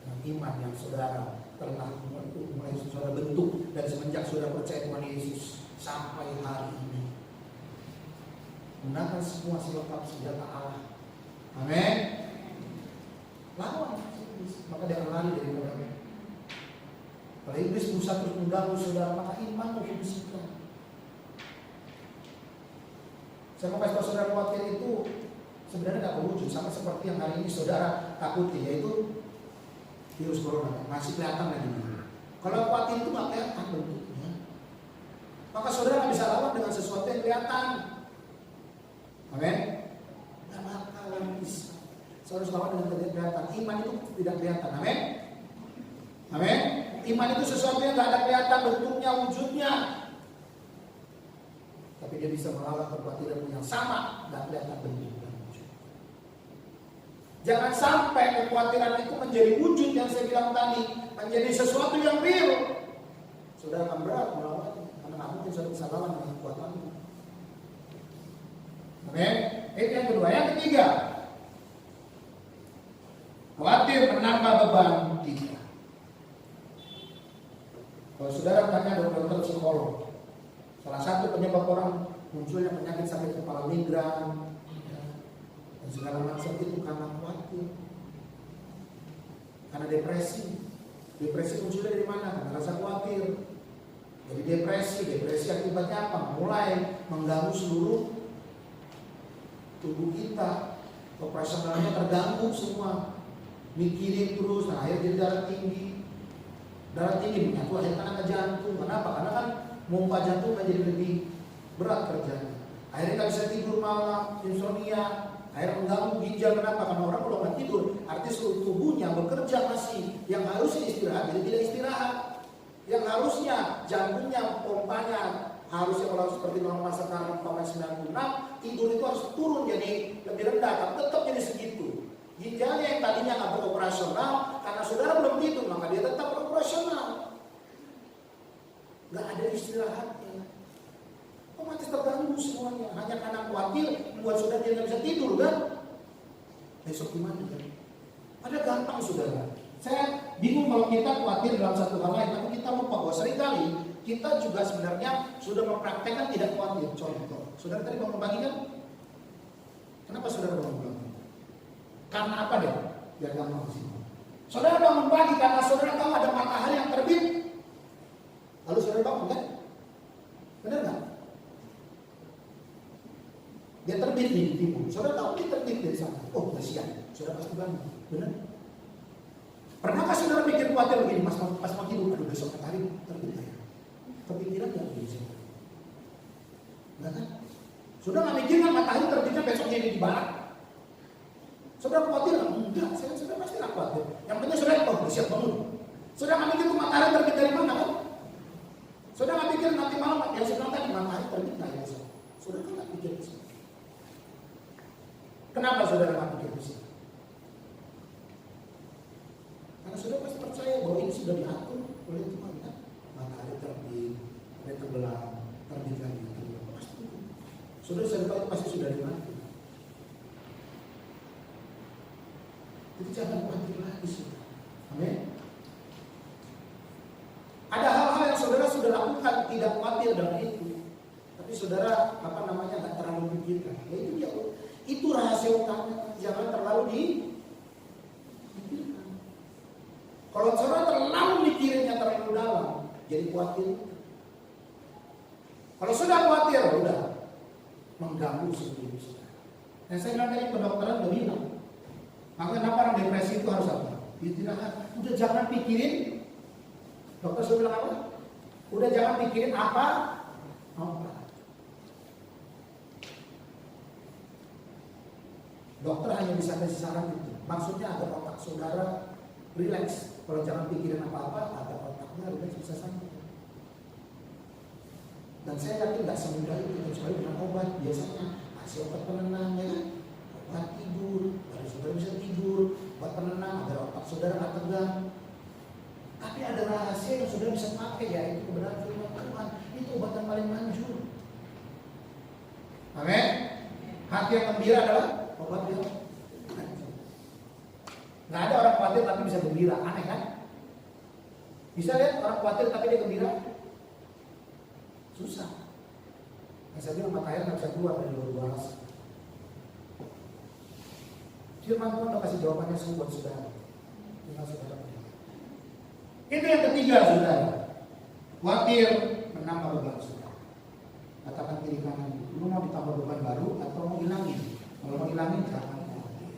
dengan iman yang saudara telah mulai saudara bentuk dari semenjak saudara percaya Tuhan Yesus sampai hari ini. Gunakan semua selengkap senjata Allah. Amin. Lawan, maka dia akan lari dari mereka. Kalau iblis berusaha terus mengganggu saudara, maka iman harus dibersihkan. Saya mau kasih tahu saudara, khawatir itu sebenarnya nggak berwujud sama seperti yang hari ini saudara takuti, yaitu virus corona. Masih kelihatan lagi. Kalau khawatir itu nggak kelihatan bentuknya, maka saudara nggak bisa lawan dengan sesuatu yang kelihatan. Amin. Nggak bakalan bisa. Saudara harus lawan dengan tidak kelihatan. Iman itu tidak kelihatan. Amin. Amin. Iman itu sesuatu yang nggak ada kelihatan bentuknya, wujudnya, tapi dia bisa melawan kekhawatiran yang sama, nggak kelihatan bentuk dan wujud. Jangan sampai kekhawatiran itu menjadi wujud yang saya bilang tadi, menjadi sesuatu yang real. Saudara akan berat melawannya, karena nggak mungkin saudara bisa lawan dengan kekuatannya. Amin. Itu yang kedua. Yang ketiga, khawatir menambah beban kita. Kalau saudara tanya dokter psikolog, salah satu penyebab orang munculnya penyakit sakit kepala, migran, dan segala macam itu karena khawatir, karena depresi. Depresi munculnya dari mana? Karena rasa khawatir. Jadi depresi akibatnya apa? Mulai mengganggu seluruh tubuh kita, operasionalnya terganggu semua, mikirin terus, nah akhirnya jadi darah tinggi menyatu akhirnya ke jantung. Kenapa? Karena kan pompa jantung menjadi lebih berat kerjanya. Akhirnya nggak bisa tidur malam, insomnia, akhirnya mengganggu ginjal. Kenapa? Karena orang kalau nggak tidur, artinya seluruh tubuhnya bekerja masih. Yang harusnya istirahat, jadi tidak istirahat. Yang harusnya jantungnya, pompanya harusnya kalau seperti normal sekarang 96, tidur itu harus turun jadi lebih rendah, tapi tetap jadi segitu. Ginjalnya yang tadinya nggak beroperasional, karena saudara belum tidur, maka dia tetap beroperasional. Nggak ada istirahatnya. Otomatis terganggu semuanya. Hanya karena khawatir buat saudara dia nggak bisa tidur kan? Besok gimana kan? Padahal gampang saudara. Saya bingung kalau kita khawatir dalam satu hal lain, tapi kita lupa bahwa seringkali kita juga sebenarnya sudah mempraktekkan tidak khawatir. Contoh, saudara tadi mau membagi kan? Kenapa saudara mau membagi? Karena apa deh? Biar gampang sih. Saudara bangun pagi karena saudara tahu ada matahari yang terbit. Lalu saudara bangun kan? Benar nggak? Dia terbit di timur. Saudara tahu dia terbit dari sana. Oh, udah siang. Saudara pasti bangun. Benar? Pernahkah saudara pikir khawatir begini? Pas mau tidur, aduh besok matahari terbit ya. Kepikiran nggak begini? Enggak kan? Saudara nggak mikir kan matahari terbitnya besok jadi di barat? Saudara khawatir nggak? Enggak, saudara pasti nggak khawatir. Yang penting saudara tahu, siap bangun. Saudara nggak mikir tuh matahari terbit dari mana kan? Saudara nggak pikir nanti malam yang saya bilang tadi matahari terbit nggak ya? Saudara kan nggak pikir itu. Kenapa saudara nggak pikir itu? Karena saudara pasti percaya bahwa ini sudah diatur oleh Tuhan kan? Matahari terbit, matahari tenggelam, terbit lagi, tenggelam. Pasti. Saudara tahu pasti sudah diatur. Jadi jangan khawatir lagi saudara. Amin. Ada hal-hal yang saudara sudah lakukan tidak khawatir dengan itu, tapi saudara nggak terlalu pikirkan. Ya itu dia. Itu rahasia utama. Jangan terlalu dipikirkan. Kalau saudara terlalu mikirinnya terlalu dalam, jadi khawatir. Kalau sudah khawatir, udah mengganggu seluruh saudara. Dan saya bilang tadi kedokteran udah bilang. Maka kenapa orang depresi itu harus apa? Istirahat. Udah jangan pikirin. Dokter sudah bilang apa? Udah jangan pikirin apa? Dokter hanya bisa kasih saran itu. Maksudnya agar otak saudara rileks. Kalau jangan pikirin apa-apa, agar otaknya rileks bisa sampai. Dan saya yakin nggak semudah itu kecuali dengan obat. Biasanya kasih obat penenang ya, obat tidur. Saudara bisa tidur, buat penenang agar otak saudara nggak tegang. Tapi ada rahasia yang saudara bisa pakai, yaitu kebenaran firman Tuhan. Itu obat yang paling manjur. Amin. Hati yang gembira adalah obat yang manjur. Nggak ada orang khawatir tapi bisa gembira, aneh kan? Bisa lihat orang khawatir tapi dia gembira? Susah. Yang saya bilang mata air nggak bisa keluar dari luar bahasa. Firman Tuhan udah kasih jawabannya semua buat saudara. Tinggal saudara. Itu yang ketiga, saudara. Khawatir menambah beban saudara. Katakan kiri kanan, lu mau ditambah beban baru atau mau hilangin? Kalau mau hilangin, jangan khawatir.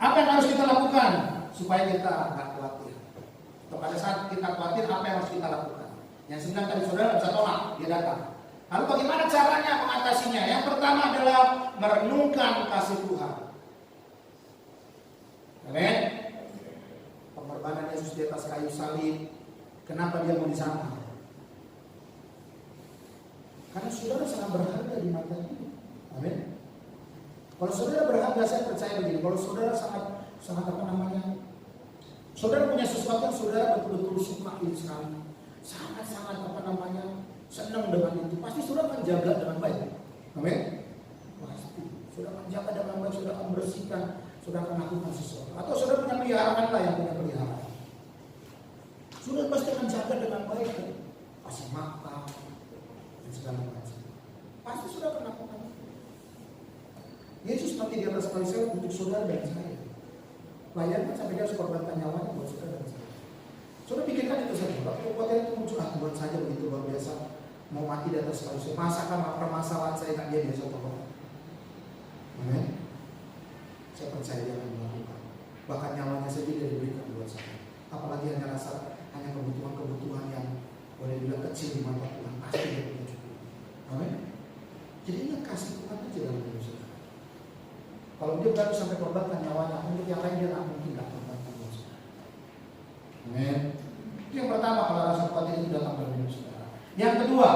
Apa yang harus kita lakukan supaya kita nggak khawatir? Atau pada saat kita khawatir, apa yang harus kita lakukan? Yang sedang tadi saudara bisa tolak, dia datang. Lalu bagaimana caranya mengatasinya? Yang pertama adalah merenungkan kasih Tuhan. Amin. Pengorbanan Yesus di atas kayu salib. Kenapa dia mau di sana? Karena saudara sangat berharga di mata Dia. Amin. Kalau saudara berharga, saya percaya begini. Kalau saudara sangat apa namanya? Saudara punya sesuatu yang saudara betul-betul suka sekali. Sangat-sangat apa namanya? Senang dengan itu. Pasti saudara akan jaga dengan baik. Amin. Pasti. Saudara akan jaga dengan baik. Saudara akan bersihkan. Saudara akan lakukan sesuatu. Atau saudara punya peliharaan lah yang punya peliharaan. Saudara pasti akan jaga dengan baik. Kasih makan dan segala macam. Pasti saudara akan lakukan. Yesus mati di atas kayu salib untuk saudara dan saya. Layankan sampai dia harus korbankan nyawanya buat saudara dan saya. Saudara pikirkan itu saja. Kalau kekuatan itu muncul, Tuhan saja begitu luar biasa. Mau mati di atas kayu salib. Masakan permasalahan saya tak dia biasa tolong. Amin. Saya percaya dia akan melakukan. Bahkan nyawanya saja dia diberikan buat saya. Apalagi hanya kebutuhan yang boleh bilang kecil di mata Tuhan. Pasti dia punya cukup. Amin. Jadi ingat kasih Tuhan aja dalam hidup saudara. Kalau dia baru sampai korbankan nyawanya, untuk yang lain dia tak mungkin tak korbankan buat saudara. Amin. Itu yang pertama kalau rasa khawatir itu datang dalam hidup saudara. Yang kedua,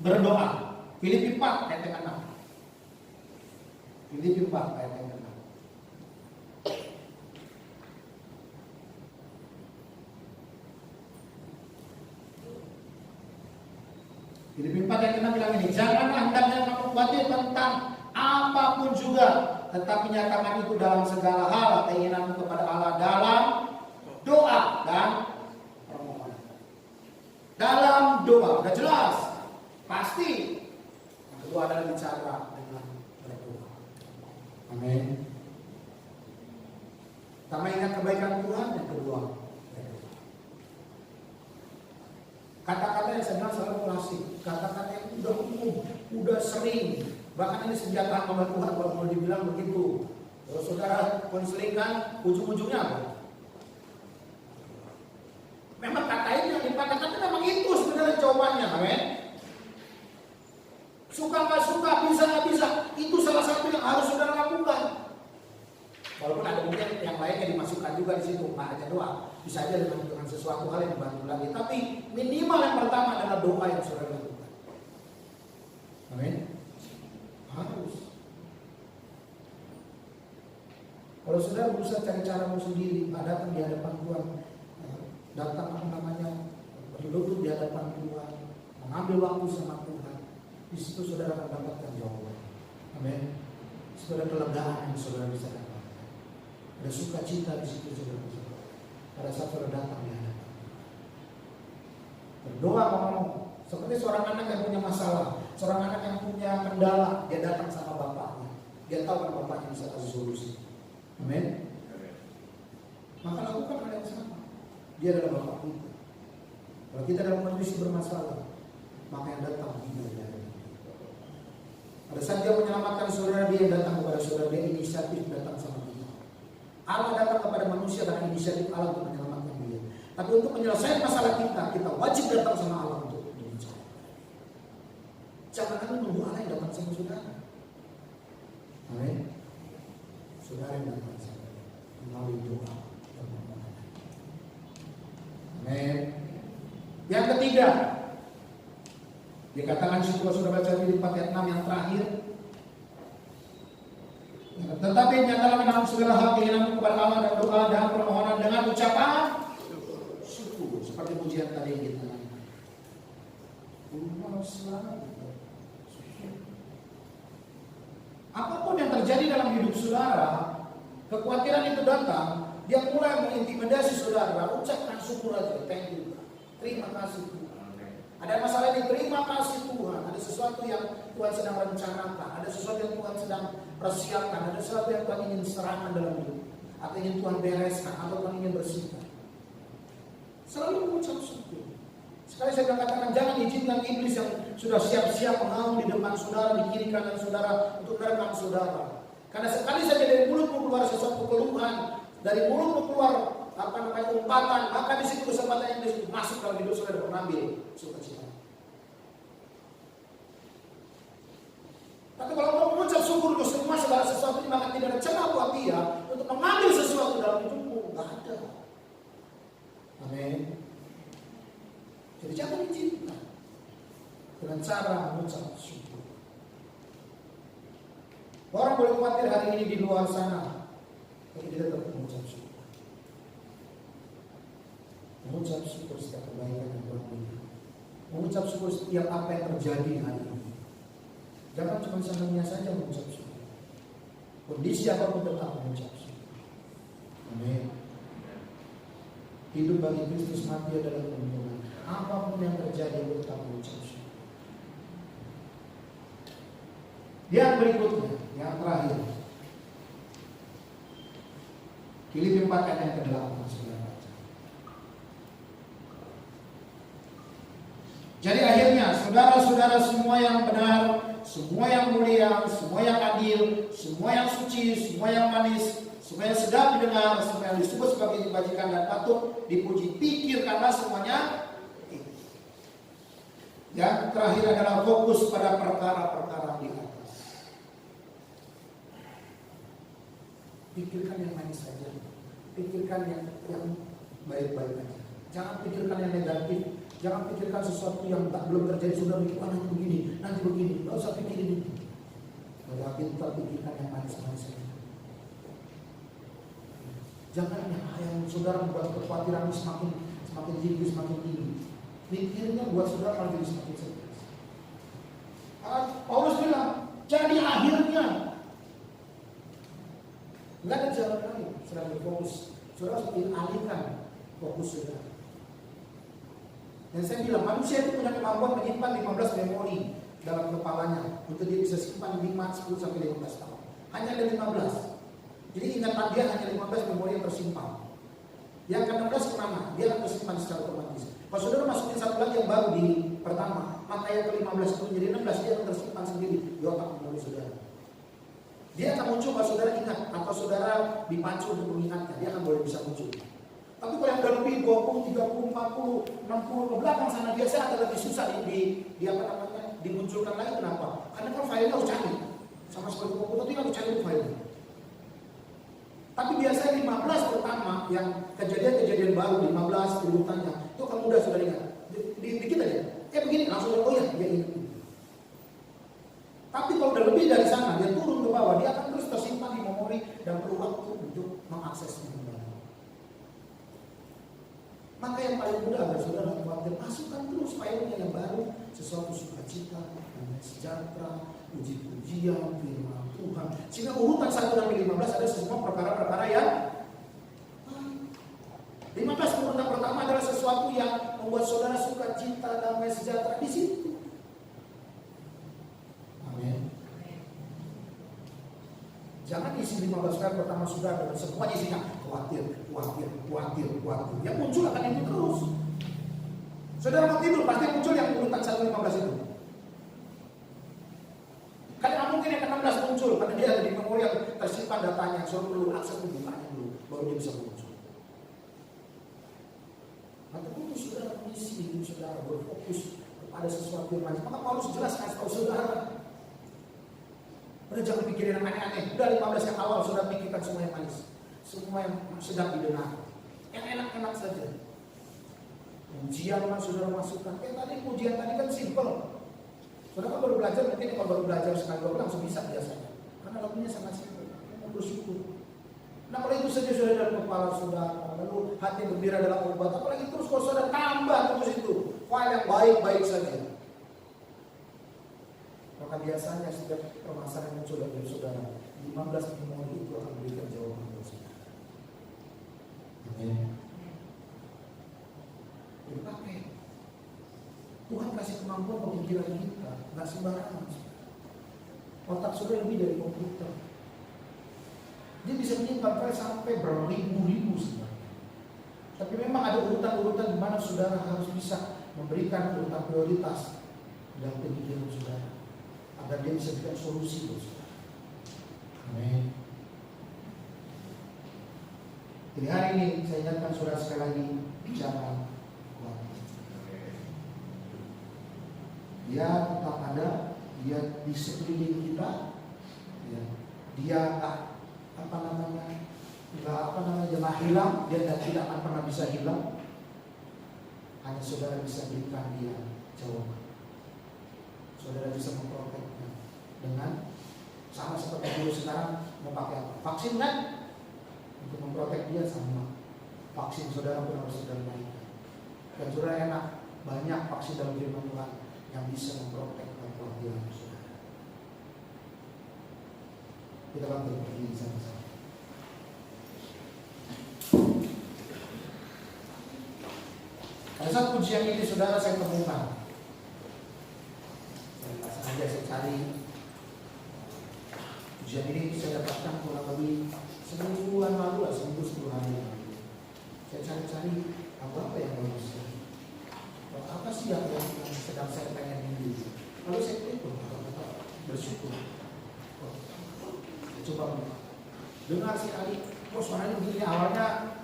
berdoa. Filipi 4 ayat yang 6. Filipi 4 ayat yang 6. Filipi 4 ayat 6 bilang ini, janganlah hendaknya kamu khawatir tentang apapun juga, tetapi nyatakan itu dalam segala hal keinginanmu kepada Allah dalam doa dan permohonan. Dalam doa, udah jelas, pasti. Yang kedua adalah bicara dengan berdoa. Amin. Pertama ingat kebaikan Tuhan, yang kedua berdoa. Kata-kata yang saya bilang selalu klasik, kata-kata yang udah umum, udah sering. Bahkan ini senjata sama Tuhan kalau mau dibilang begitu. Kalau saudara konselingkan, ujung-ujungnya apa? Memang kata ini yang dipakai, tapi memang itu sebenarnya jawabannya, amin. Suka nggak suka, bisa nggak bisa, itu salah satu yang harus saudara lakukan. Walaupun ada mungkin yang lainnya dimasukkan juga di situ, nggak hanya doa, bisa aja dengan sesuatu hal yang dibantu lagi. Tapi minimal yang pertama adalah doa yang saudara lakukan. Amin. Harus. Kalau saudara berusaha cari caramu sendiri, datang di hadapan Tuhan, datang apa namanya, berlutut di hadapan Tuhan, mengambil waktu sama Tuhan, di situ saudara akan dapatkan jawaban. Amin. Saudara kelegaan yang saudara bisa dapatkan. Ada sukacita di situ saudara bisa dapatkan. Pada saat saudara datang di hadapan. Berdoa mau seperti seorang anak yang punya masalah. Seorang anak yang punya kendala, dia datang sama bapaknya. Dia tahu kan bapaknya bisa kasih solusi. Amin. Maka lakukan hal yang sama. Dia adalah bapak kita. Kalau kita dalam kondisi bermasalah, maka yang datang dia. Pada saat dia menyelamatkan saudara, dia datang kepada saudara, dia inisiatif datang sama kita. Allah datang kepada manusia karena inisiatif Allah untuk menyelamatkan dia. Tapi untuk menyelesaikan masalah kita wajib datang sama Allah untuk berbicara. Jangan kamu nunggu Allah yang datang sama saudara. Amin. Saudara yang datang sama melalui doa dan permohonan. Amin. Yang ketiga, dikatakan syukur sudah baca di 4 ayat 6 yang terakhir. Tetapi nyatalah dalam segala hal keinginanmu kepada Allah dan doa dan permohonan dengan ucapan syukur, seperti pujian tadi yang kita lakukan. Apapun yang terjadi dalam hidup saudara, kekhawatiran itu datang, dia mulai mengintimidasi saudara, ucapkan syukur aja, thank you, terima kasih Tuhan. Ada masalah ini, terima kasih Tuhan. Ada sesuatu yang Tuhan sedang rencanakan, ada sesuatu yang Tuhan sedang persiapkan, ada sesuatu yang Tuhan ingin serahkan dalam hidup. atau ingin Tuhan bereskan, atau Tuhan ingin bersihkan. Selalu mengucap syukur. Sekali saya katakan, jangan izinkan iblis yang sudah siap-siap mengaum di depan saudara, di kiri kanan saudara, untuk merekam saudara. Karena sekali saja dari mulutmu keluar sesuatu keluhan, dari mulutmu keluar umpatan, maka di situ kesempatan iblis masuk dalam hidup saudara dan mengambil sukacita. Tapi kalau mau mengucap syukur untuk semua segala sesuatu, maka tidak ada celah buat dia untuk mengambil sesuatu dalam hidupmu. Tidak ada. Amin. Jadi jangan izinkan dengan cara mengucap syukur. Orang boleh khawatir hari ini di luar sana, tapi kita tetap mengucap syukur. Mengucap syukur setiap kebaikan yang Tuhan berikan. Mengucap syukur setiap apa yang terjadi hari ini. Jangan cuma senangnya saja mengucap syukur. Kondisi apapun tetap mengucap syukur. Amin. Hidup bagi Kristus, mati adalah keuntungan. Apapun yang terjadi, tetap mengucap syukur. Yang berikutnya, yang terakhir, Filipi 4 ayat yang ke-8. Jadi akhirnya, saudara-saudara semua yang benar, semua yang mulia, semua yang adil, semua yang suci, semua yang manis, semua yang sedap didengar, semua yang disebut sebagai kebajikan dan patut dipuji, pikirkanlah semuanya. Yang terakhir adalah fokus pada perkara-perkara di atas. Pikirkan yang manis saja, pikirkan yang baik-baik saja. Jangan pikirkan yang negatif. Jangan pikirkan sesuatu yang belum terjadi, sudah mikir nanti begini, nanti begini. Tidak usah pikirin itu. Tetapi tetap pikirkan yang manis-manis saja. Jangan yang saudara membuat kekhawatiran semakin tinggi, semakin tinggi. Pikirnya buat saudara malah jadi semakin stres. Paulus bilang, jadi akhirnya nggak ada jalan lain selain berfokus. Saudara harus alihkan fokus saudara. Dan saya bilang, manusia itu punya kemampuan menyimpan 15 memori dalam kepalanya untuk dia bisa simpan 5, 10 sampai 15 tahun. Hanya ada 15. Jadi ingatan dia hanya 15 memori yang tersimpan. Yang ke-16 kemana? Dia akan tersimpan secara otomatis. Kalau saudara masukin satu lagi yang baru di pertama, maka yang ke-15 itu menjadi 16, dia akan tersimpan sendiri di otak memori saudara. Dia akan muncul kalau saudara ingat, atau saudara dipacu untuk mengingatnya, dia akan boleh bisa muncul. Tapi kalau yang udah lebih 20, 30, 40, 60 ke belakang sana, biasanya akan lebih susah dimunculkan lagi. Kenapa? Karena kan filenya harus cari. Sama seperti komputer itu harus cari filenya. Tapi biasanya 15 pertama yang kejadian-kejadian baru, 15 urutannya, itu kamu udah sudah ingat. Dikit aja. Begini langsung, oh ya, dia ingat. Tapi kalau udah lebih dari sana, dia turun ke bawah, dia akan terus tersimpan di memori dan perlu waktu untuk mengaksesnya kembali. Maka yang paling mudah agar saudara khawatir, masukkan terus filenya yang baru, sesuatu sukacita, damai sejahtera, puji-pujian, firman Tuhan. Sehingga urutan 1 sampai 15 ada semua perkara-perkara yang 15 urutan pertama adalah sesuatu yang membuat saudara sukacita, damai sejahtera di situ. Amin. Jangan isi 15 kali pertama saudara dengan semua isinya khawatir. Yang muncul akan itu terus. Saudara mau tidur pasti muncul yang urutan 1-15 itu. Karena mungkin yang ke-16 muncul, karena dia ada di memori yang tersimpan datanya, saudara perlu akses pembukanya dulu, baru dia bisa muncul. Maka itu saudara mengisi hidup saudara berfokus kepada sesuatu yang manis. Maka Paulus jelas kasih tahu saudara. Udah jangan pikirin yang aneh-aneh. Udah 15 yang awal saudara pikirkan semua yang manis, semua yang sedang didengar, yang enak-enak saja. Ujian yang saudara masukkan. Tadi ujian tadi kan simple. Saudara kan baru belajar, mungkin kalau baru belajar sekali dua langsung bisa biasanya. Karena lagunya sangat simple. Kita bersyukur. Nah kalau itu saja sudah dalam kepala saudara, lalu hati gembira dalam obat, apalagi terus kalau saudara tambah terus itu file yang baik-baik saja. Maka biasanya setiap permasalahan muncul dari saudara, 15 memori itu akan memberikan jawaban buat saudara. Amin. Dipakai. Tuhan kasih kemampuan pemikiran kita, nggak sembarangan. Otak saudara lebih dari komputer. Dia bisa menyimpan file sampai beribu-ribu sebenarnya. Tapi memang ada urutan-urutan di mana saudara harus bisa memberikan urutan prioritas dalam pemikiran saudara, agar dia bisa berikan solusi buat saudara. Amin. Jadi hari ini saya ingatkan saudara sekali lagi, jangan khawatir. Dia tetap ada, dia di sekeliling kita, ya. Dia jangan hilang, dia tidak akan pernah bisa hilang. Hanya saudara bisa berikan dia jawaban. Saudara bisa memproteknya dengan sama seperti dulu sekarang mau pakai apa? Vaksin kan? Untuk memprotek dia sama vaksin saudara pun harus saudara naikkan. Dan saudara enak, banyak vaksin dalam firman Tuhan yang bisa memprotek kekhawatiran saudara. Kita akan berdiri sama-sama. Pada saat pujian ini saudara saya temukan, saya cari pujian ini saya dapatkan kurang lebih semingguan lalu lah, seminggu 10 hari lalu. Saya cari-cari apa yang bagus. Apa sih yang sedang saya pengen ini? Lalu saya klik bersyukur. Coba dengar sekali, suaranya begini awalnya.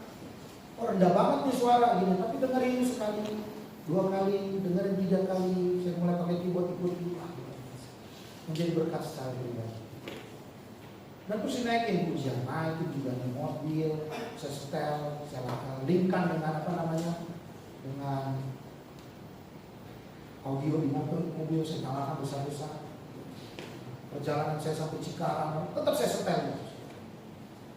Rendah banget nih suara gini, tapi dengerin sekali, 2 kali, dengerin 3 kali, saya mulai pakai keyboard menjadi berkat secara pribadi. Dan terus naikin pujian, naikin juga di mobil, saya setel, saya linkkan dengan dengan audio di mobil saya nyalakan besar-besar. Perjalanan saya sampai Cikarang, tetap saya setel.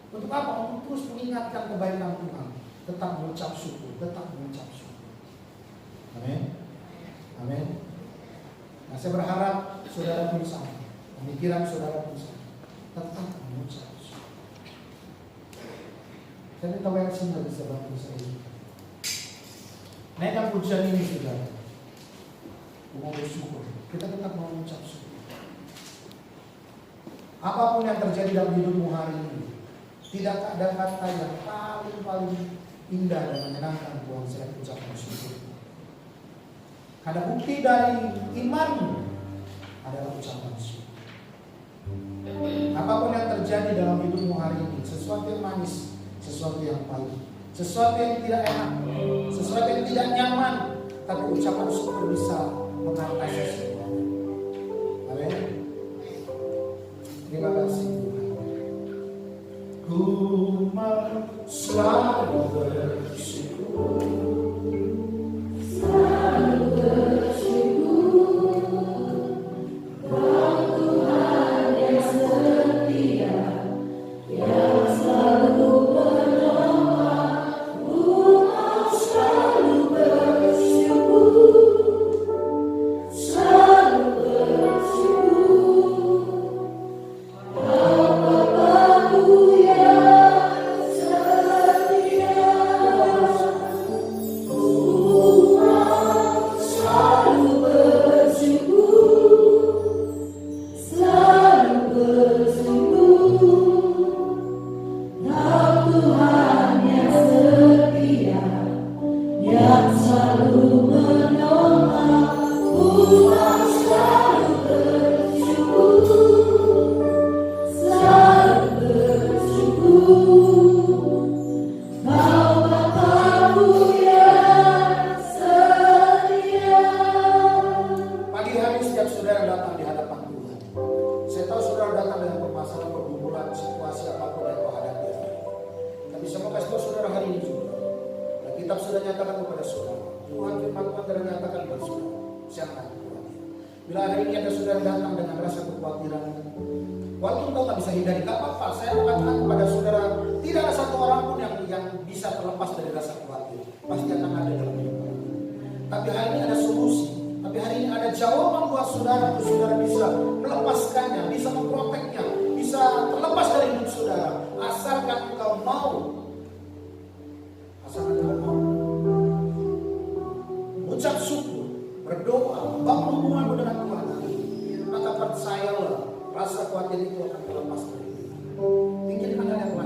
Untuk apa? Untuk terus mengingatkan kebaikan Tuhan. Tetap mengucap syukur, tetap mengucap syukur. Amin. Amin. Nah, saya berharap saudara pun sama, pemikiran saudara pun sama, tetap mengucap syukur. Saya minta banyak sini bisa bantu saya. Naikkan pujian ini saudara. Mau bersyukur, kita tetap mengucap syukur. Apapun yang terjadi dalam hidupmu hari ini, tidak ada kata yang paling indah dan menyenangkan Tuhan selain ucapan syukur. Ada bukti dari imanmu adalah ucapan syukur. Apapun yang terjadi dalam hidupmu hari ini, sesuatu yang manis, sesuatu yang pahit, sesuatu yang tidak enak, sesuatu yang tidak nyaman, tapi ucapan syukur bisa mengatasi semua. Amin. Terima kasih Tuhan. Ku mau selalu bersyukur, selalu bersyukur, Tuhan yang setia, yang selalu menolong. Ku mau selalu bersyukur, selalu bersyukur. Bila hari ini ada saudara datang dengan rasa kekhawatiran, walaupun kau tak bisa hindari, tak apa-apa. Saya mengatakan kepada saudara, tidak ada satu orang pun yang bisa terlepas dari rasa khawatir. Pasti akan ada dalam hidup. Tapi hari ini ada solusi. Tapi hari ini ada jawaban buat saudara, untuk saudara bisa melepaskannya, bisa memproteknya, bisa terlepas dari hidup saudara. Asalkan engkau mau. Asalkan engkau mau. Ucap syukur, berdoa, bangun hubunganmu dengan Tuhan. Maka percayalah, rasa khawatir itu akan terlepas dari diri. Tinggalkan hal yang lain.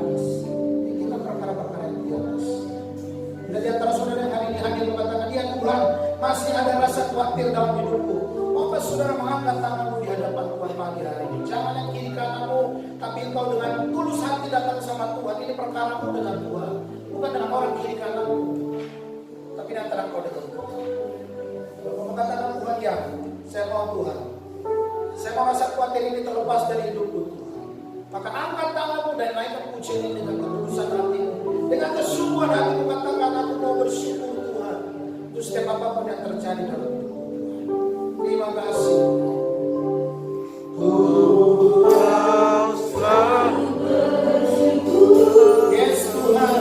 Tuhan, masih ada rasa khawatir dalam hidupku, maka saudara mengangkat tanganmu di hadapan Tuhan pagi hari ini. Jangan yang kiri kananmu, tapi engkau dengan tulus hati datang sama Tuhan. Ini perkaramu dengan Tuhan, bukan dengan orang kiri kananmu, tapi antara engkau dengan Tuhan. Mengatakan Tuhan, ya, saya mau Tuhan, saya mau rasa khawatir ini terlepas dari hidupku Tuhan. Maka angkat tanganmu dan naikkan pujian ini dengan ketulusan hatimu, dengan kesungguhan hatimu. Katakan, aku mau bersyukur Tuhan untuk setiap apapun yang terjadi dalam hidup. Terima kasih. Yes Tuhan.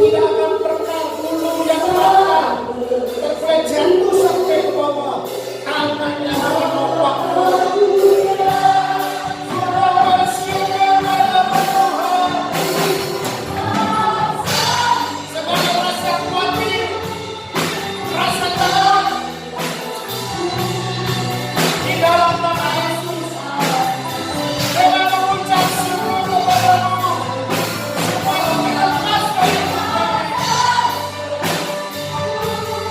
Tidak akan pernah bulu yang patah terjatuh sampai ke bawah. Tangannya menopang. Sebagai rasa khawatir, rasa takut di dalam nama Yesus, dengan mengucap syukur kepadamu, supaya kita lepas dari berbagai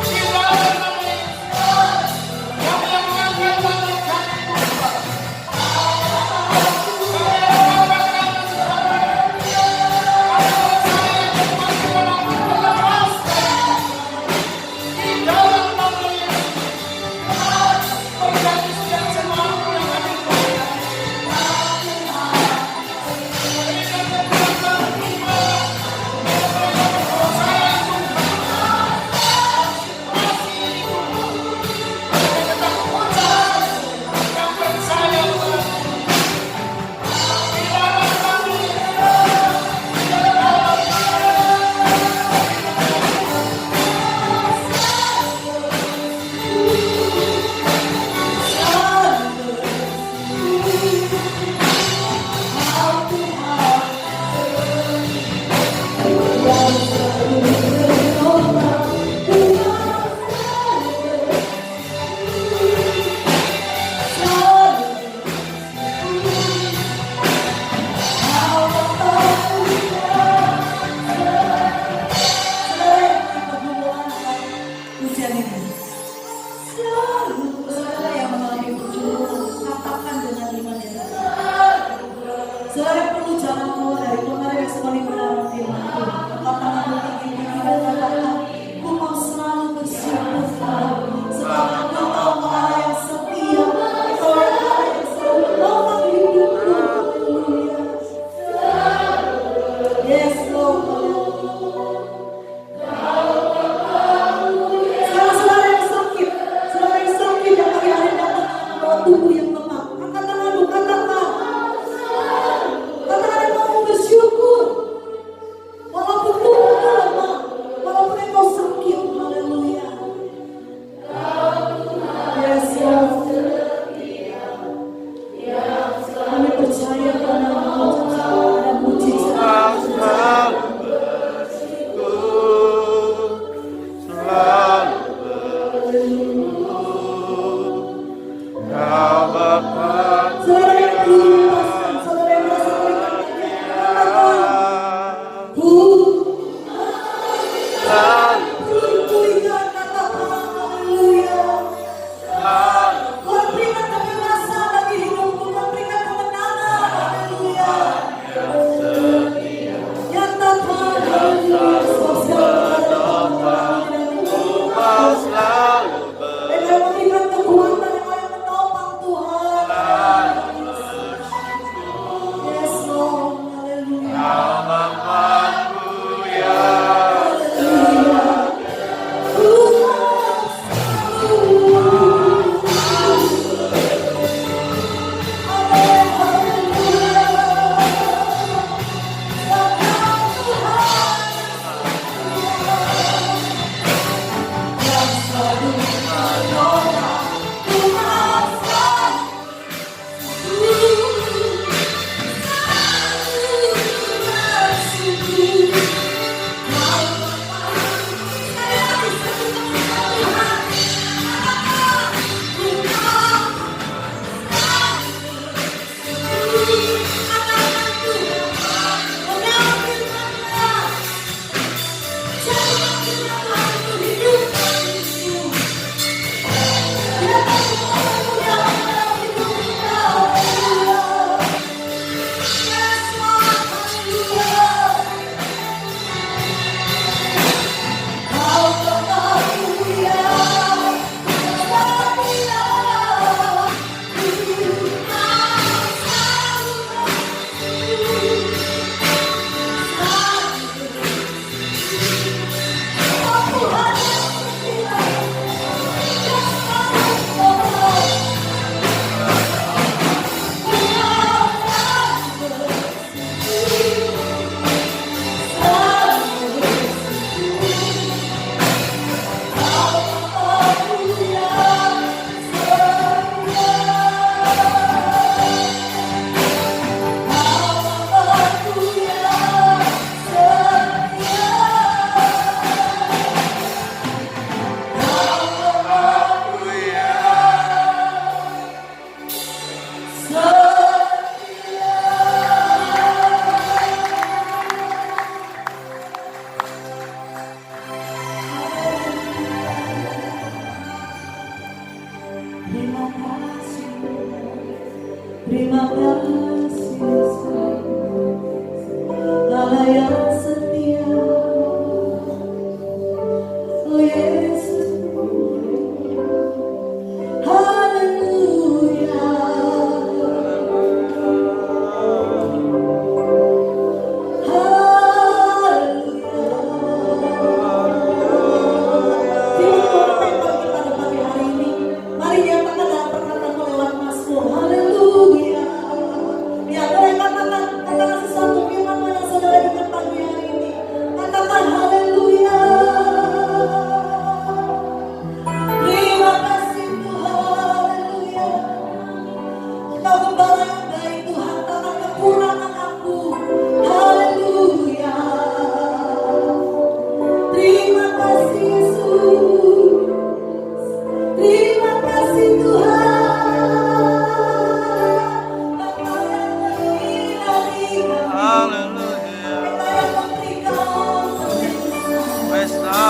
di dalam nama Yesus. Kami yang mengangkat tangan kami Tuhan, kami yang mengangkat tangan di dalam nama Yesus. Berkati setiap jemaatmu yang hadir pada hari ini. Berikan kekuatan iman, berikan kepercayaan Tuhan, inspirasi hidup, berikan ketakutan yang percaya Tuhan. Di dalam kami, di dalam Pujian ini. Saudara yang mengalami perjuangan, katakan dengan iman yang benar. Saudara yang perlu jangan keluar dari kemarin yang sepaling mendalam firman Tuhan. Katakan begini, katakan, ku mau selalu bersyukur Tuhan. Sebab Engkau Allah yang setia, Engkau Allah yang selalu menolong hidupku. Haleluya. Yes Lord. Saudara yang sakit yang pagi hari datang bawa tubuh yang lemah, angkat tanganmu, katakan engkau bersyukur, walaupun tubuhmu lemah, walaupun engkau sakit, haleluya. Yes Lord. Kami percaya pada Engkau ada mujizat. Saudara yang berlepasan, saudara yang merasa terikat, pulihkan, katakan, haleluya. Tuhan berikan kebebasan bagi hidupku, Tuhan berikan kemenangan, haleluya. Nyatakan, haleluya, sebab segala perkara dengan memberikan kekuatan yang lain menopang Tuhan. Yes Lord, haleluya. Yang selalu Terima kasih Yesus, Allah yang setia. Oh Yesus, haleluya, haleluya. Firman Tuhan pada pagi hari ini, mari nyatakan dalam perkataan lewat Mazmur, haleluya. Ya, boleh katakan sesuatu firman yang saudara dengar pagi hari ini. Katakan haleluya. Terima kasih Tuhan, haleluya. Engkau gembala yang baik Tuhan, tanpa kekurangan aku, haleluya. Terima kasih Yesus, terima kasih Tuhan. Engkau yang menyinari kami, Haleluya. Engkau yang memberikan perlindungan. Pesta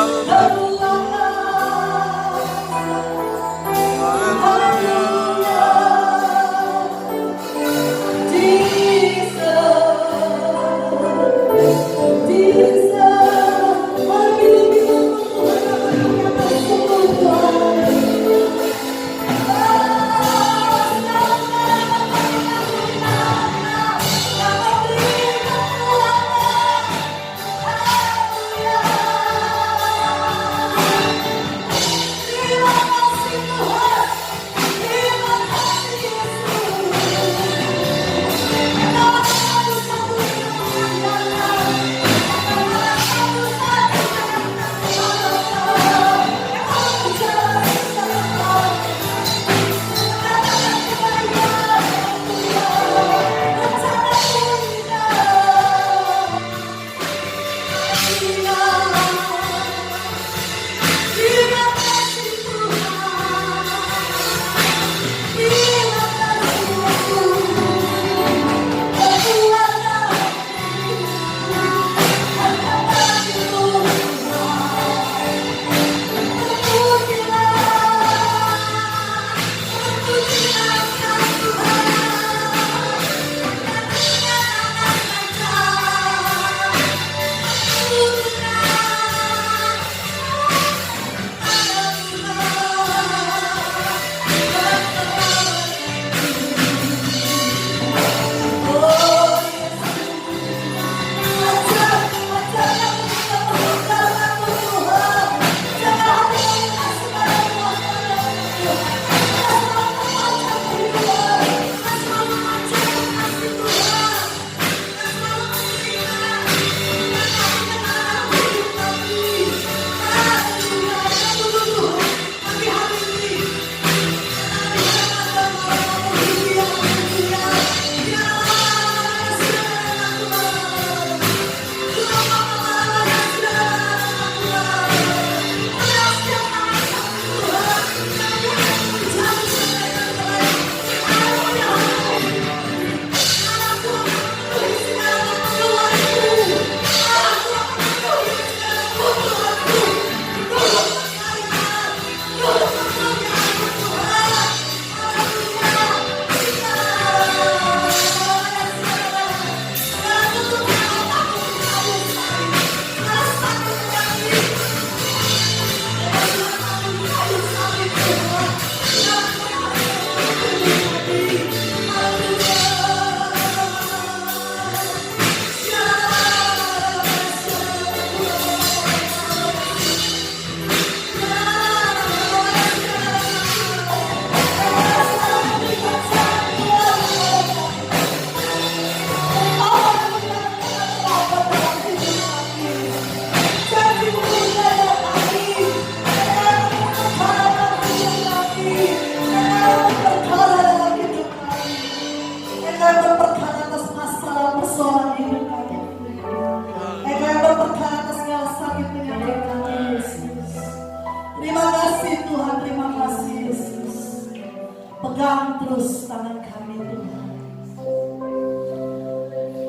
Pegang terus tangan kami Tuhan.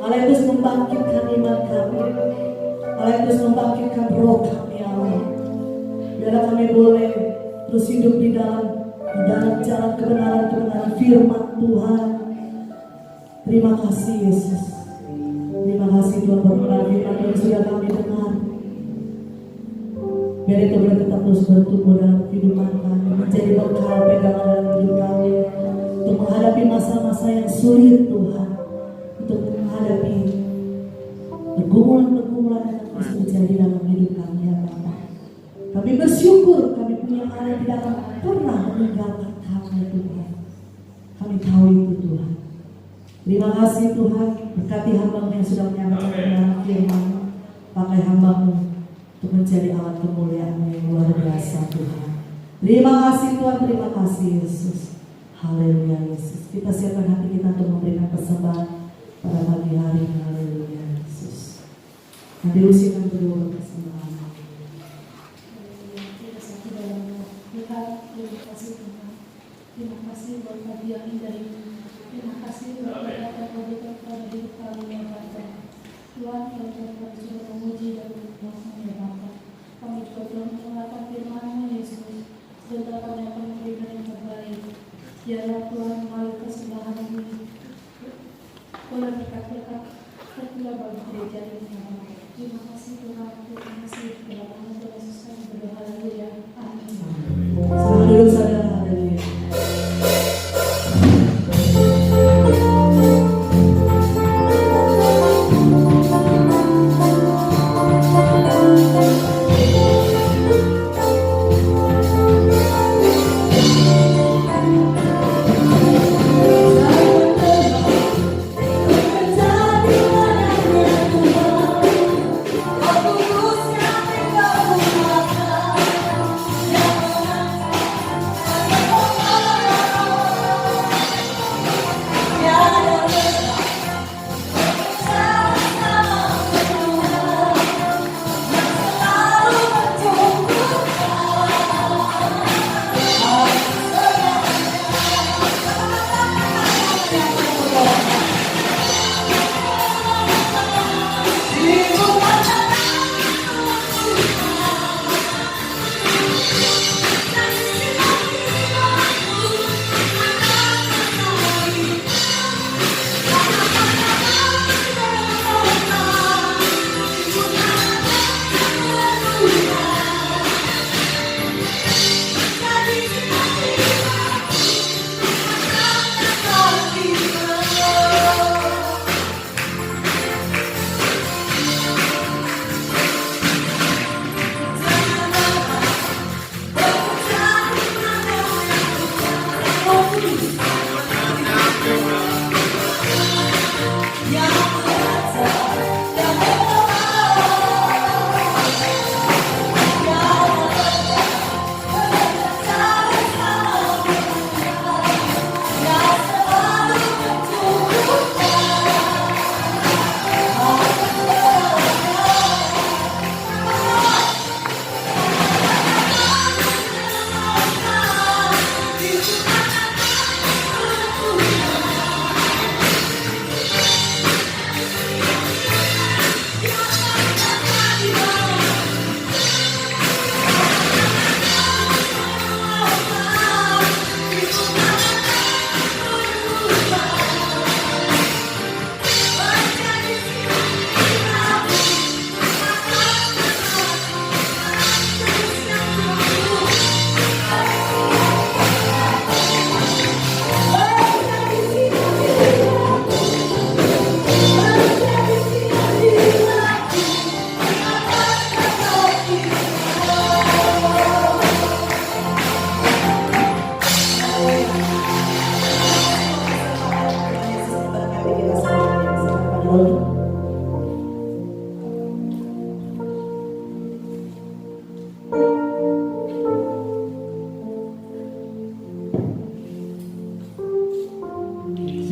Allah yang terus membangkitkan iman kami. Allah yang terus membangkitkan roh kami Allah. Biarlah kami boleh terus hidup di dalam jalan kebenaran firman Tuhan. Terima kasih Yesus. Terima kasih Tuhan buat firman yang sudah kami dengar. Biar itu boleh tetap terus bertumbuh dalam kehidupan kami, menjadi bekal pegangan dalam hidup kami untuk menghadapi masa-masa yang sulit Tuhan, untuk menghadapi pergumulan-pergumulan yang terus terjadi dalam hidup kami ya Bapa. Kami bersyukur kami punya Allah yang tidak akan pernah meninggalkan kami Tuhan. Kami tahu itu Tuhan. Terima kasih Tuhan, berkati hamba-Mu yang sudah menyampaikan kebenaran firman-Mu. Pakai hamba-Mu untuk menjadi alat kemuliaan-Mu yang luar biasa Tuhan. Terima kasih Tuhan, terima kasih Yesus. Haleluya Yesus. Kita siapkan hati kita untuk memberikan persembahan pada pagi hari ini. Haleluya Yesus. Nanti usikan berdua persembahan. Terima kasih buat pagi yang indah ini. Terima kasih buat berkat yang Kau berikan kepada hidup kami ya Bapa. Tuhan, kami sudah memuji dan berdoa ya Bapa. Kami juga telah mendengarkan firman-Mu Yesus. Semoga kami akan memberikan yang terbaik. Biarlah Tuhan melalui persembahan ini boleh berkat-berkat terpilih bagi gereja ini ya Bapa. Terima kasih Tuhan, terima kasih dalam nama Tuhan Yesus kami berdoa. Haleluya. Amin. Selamat dulu saudara. Haleluya.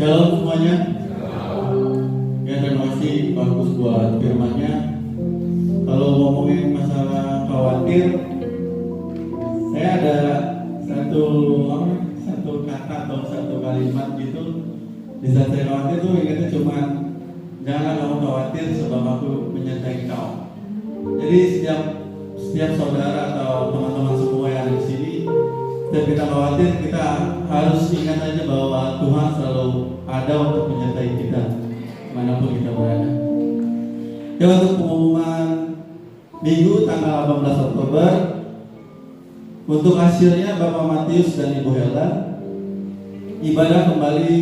Shalom semuanya. Ya, terima kasih bagus buat firman-Nya. Kalau ngomongin masalah khawatir, saya ada satu kata atau satu kalimat gitu. Di saat saya khawatir tuh ingatnya cuma jangan kamu khawatir sebab aku menyertai kau. Jadi setiap saudara atau teman-teman semua yang ada di sini, Setiap kita khawatir, kita harus ingat aja bahwa Tuhan selalu ada untuk menyertai kita dimanapun kita berada. Ya, untuk pengumuman Minggu tanggal 18 Oktober, untuk hasilnya Bapak Matius dan Ibu Helen, ibadah kembali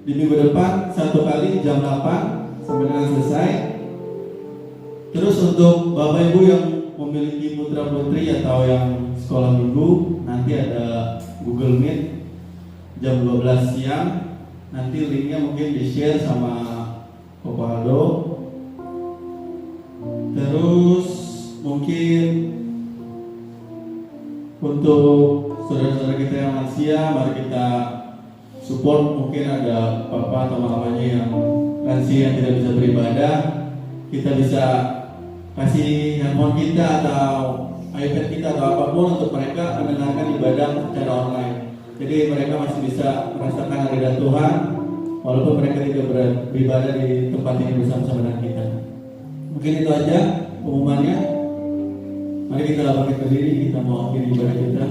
di minggu depan 1 kali jam 8 sampai dengan selesai. Terus untuk Bapak Ibu yang memiliki putra putri atau yang sekolah minggu, nanti ada Google Meet jam 12 siang. Nanti linknya mungkin di-share sama Koko Aldo. Terus mungkin untuk saudara-saudara kita yang lansia, mari kita support. Mungkin ada papa atau mamanya yang lansia yang tidak bisa beribadah, kita bisa kasih handphone kita atau iPad kita atau apapun untuk mereka mendengarkan ibadah secara online. Jadi mereka masih bisa merasakan hadirat Tuhan walaupun mereka tidak beribadah di tempat ini bersama-sama dengan kita. Mungkin itu aja pengumumannya. Mari kita bangkit berdiri, kita mau akhiri ibadah kita.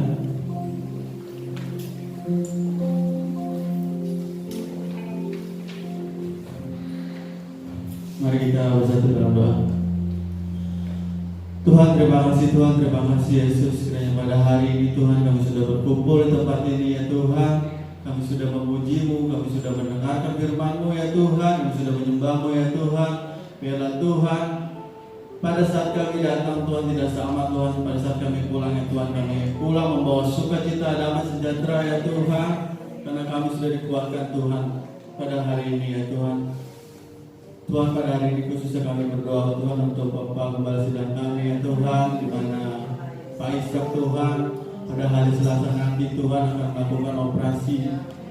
Mari kita bersatu dalam doa. Tuhan, terima kasih Yesus, kiranya pada hari ini Tuhan kami sudah berkumpul di tempat ini ya Tuhan. Kami sudah memuji-Mu, kami sudah mendengarkan firman-Mu ya Tuhan, kami sudah menyembah-Mu ya Tuhan. Biarlah Tuhan, pada saat kami datang Tuhan tidak sama Tuhan, pada saat kami pulang ya Tuhan, kami pulang membawa sukacita, damai sejahtera ya Tuhan, karena kami sudah dikuatkan Tuhan pada hari ini ya Tuhan. Tuhan, pada hari ini khususnya kami berdoa Tuhan untuk Bapak Gembala Sidang kami ya Tuhan, di mana Pak Ishak Tuhan pada hari Selasa nanti Tuhan akan melakukan operasi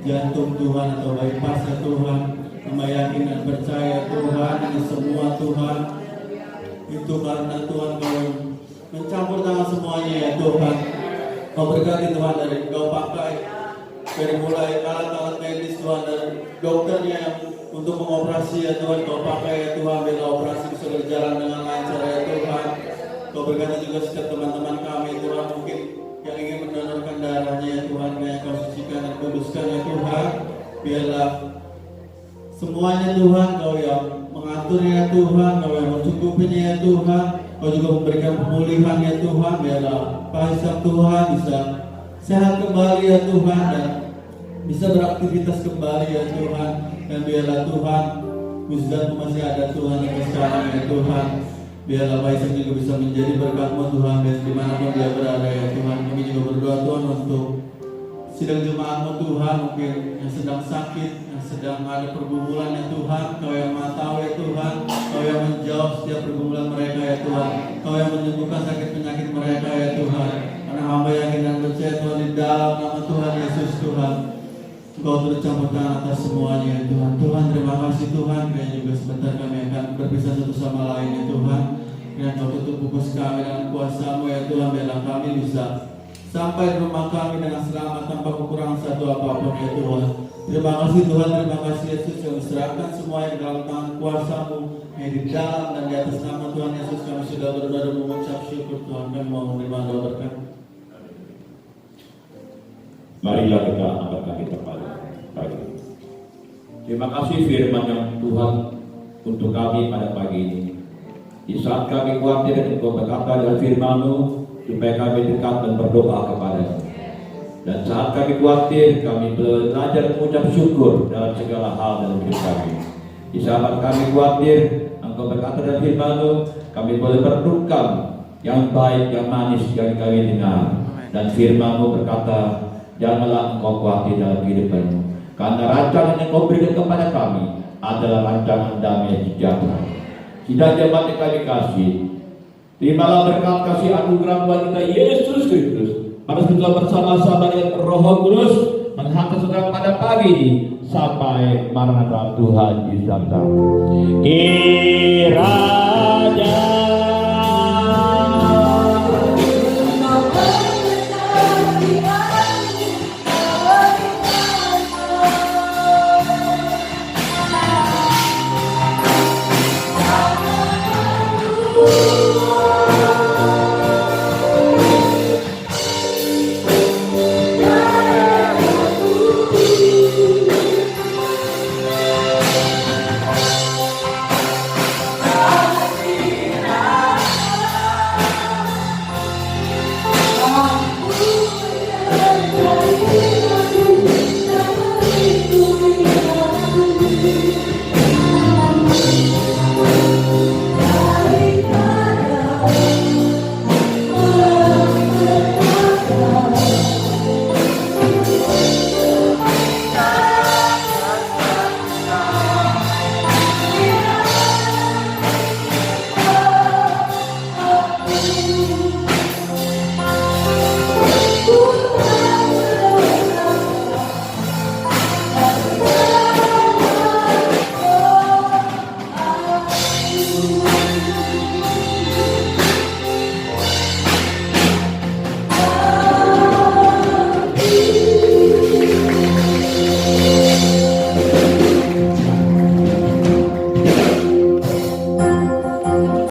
jantung Tuhan atau bypass ya Tuhan. Kami yakin dan percaya Tuhan ini semua Tuhan itu karena Tuhan Kau mencampur tangan semuanya ya Tuhan. Kau berkati Tuhan dari Kau pakai dari mulai alat-alat medis Tuhan dan dokternya yang untuk mengoperasi ya Tuhan, Kau pakai ya Tuhan, bila operasi bisa berjalan dengan lancar ya Tuhan. Kau berkati juga setiap teman-teman kami Tuhan, mungkin yang ingin mendonorkan darahnya ya Tuhan, yang Kau sucikan dan kuduskan ya Tuhan. Biarlah semuanya Tuhan, Kau yang mengaturnya ya Tuhan, Kau yang mencukupinya ya Tuhan. Kau juga memberikan pemulihan ya Tuhan. Biarlah Pak Ishak Tuhan bisa sehat kembali ya Tuhan dan bisa beraktivitas kembali ya Tuhan. Dan biarlah Tuhan, mujizat-Mu masih ada Tuhan sampai sekarang ya Tuhan. Biarlah Pak Ishak juga bisa menjadi berkat-Mu Tuhan, dan dimanapun dia berada ya Tuhan. Kami juga berdoa Tuhan untuk sidang jemaat-Mu Tuhan, mungkin yang sedang sakit, yang sedang ada pergumulan ya Tuhan. Kau yang Maha Tahu ya Tuhan, Kau yang menjawab setiap pergumulan mereka ya Tuhan. Kau yang menyembuhkan sakit penyakit mereka ya Tuhan. Karena hamba yakin dan percaya Tuhan, di dalam nama Tuhan Yesus Tuhan, Kau turut campur tangan atas semuanya ya Tuhan. Tuhan, terima kasih Tuhan. Kiranya juga sebentar kami akan berpisah satu sama lain ya Tuhan. Kiranya Kau tutup pupus kami dengan kuasa-Mu ya Tuhan. Biarlah kami bisa sampai di rumah kami dengan selamat tanpa kekurangan satu apapun ya Tuhan. Terima kasih Tuhan, terima kasih Yesus yang serahkan semuanya di dalam tangan kuasa-Mu. Yang di dalam dan di atas nama Tuhan Yesus kami sudah berdoa dan mengucap syukur Tuhan. Kami mau menerima doa berkat. Marilah kita angkat kaki kepada pagi. Terima kasih firman yang Tuhan untuk kami pada pagi ini. Di saat kami khawatir dan Engkau berkata dalam firman-Mu supaya kami dekat dan berdoa kepada-Mu. Dan saat kami khawatir, kami belajar mengucap syukur dalam segala hal dalam hidup kami. Di saat kami khawatir, Engkau berkata dalam firman-Mu, kami boleh berduka yang baik, yang manis yang kami dengar. Dan firman-Mu berkata, janganlah engkau khawatir dalam kehidupanmu, karena rancangan yang Kau berikan kepada kami adalah rancangan damai sejahtera. Sidang jemaat yang kami kasih, terimalah berkat kasih anugerah Tuhan kita Yesus Kristus. Mari kita bersama-sama dengan Roh Kudus menghantar saudara pada pagi ini sampai Maranatha Tuhan Yesus datang. Kiranya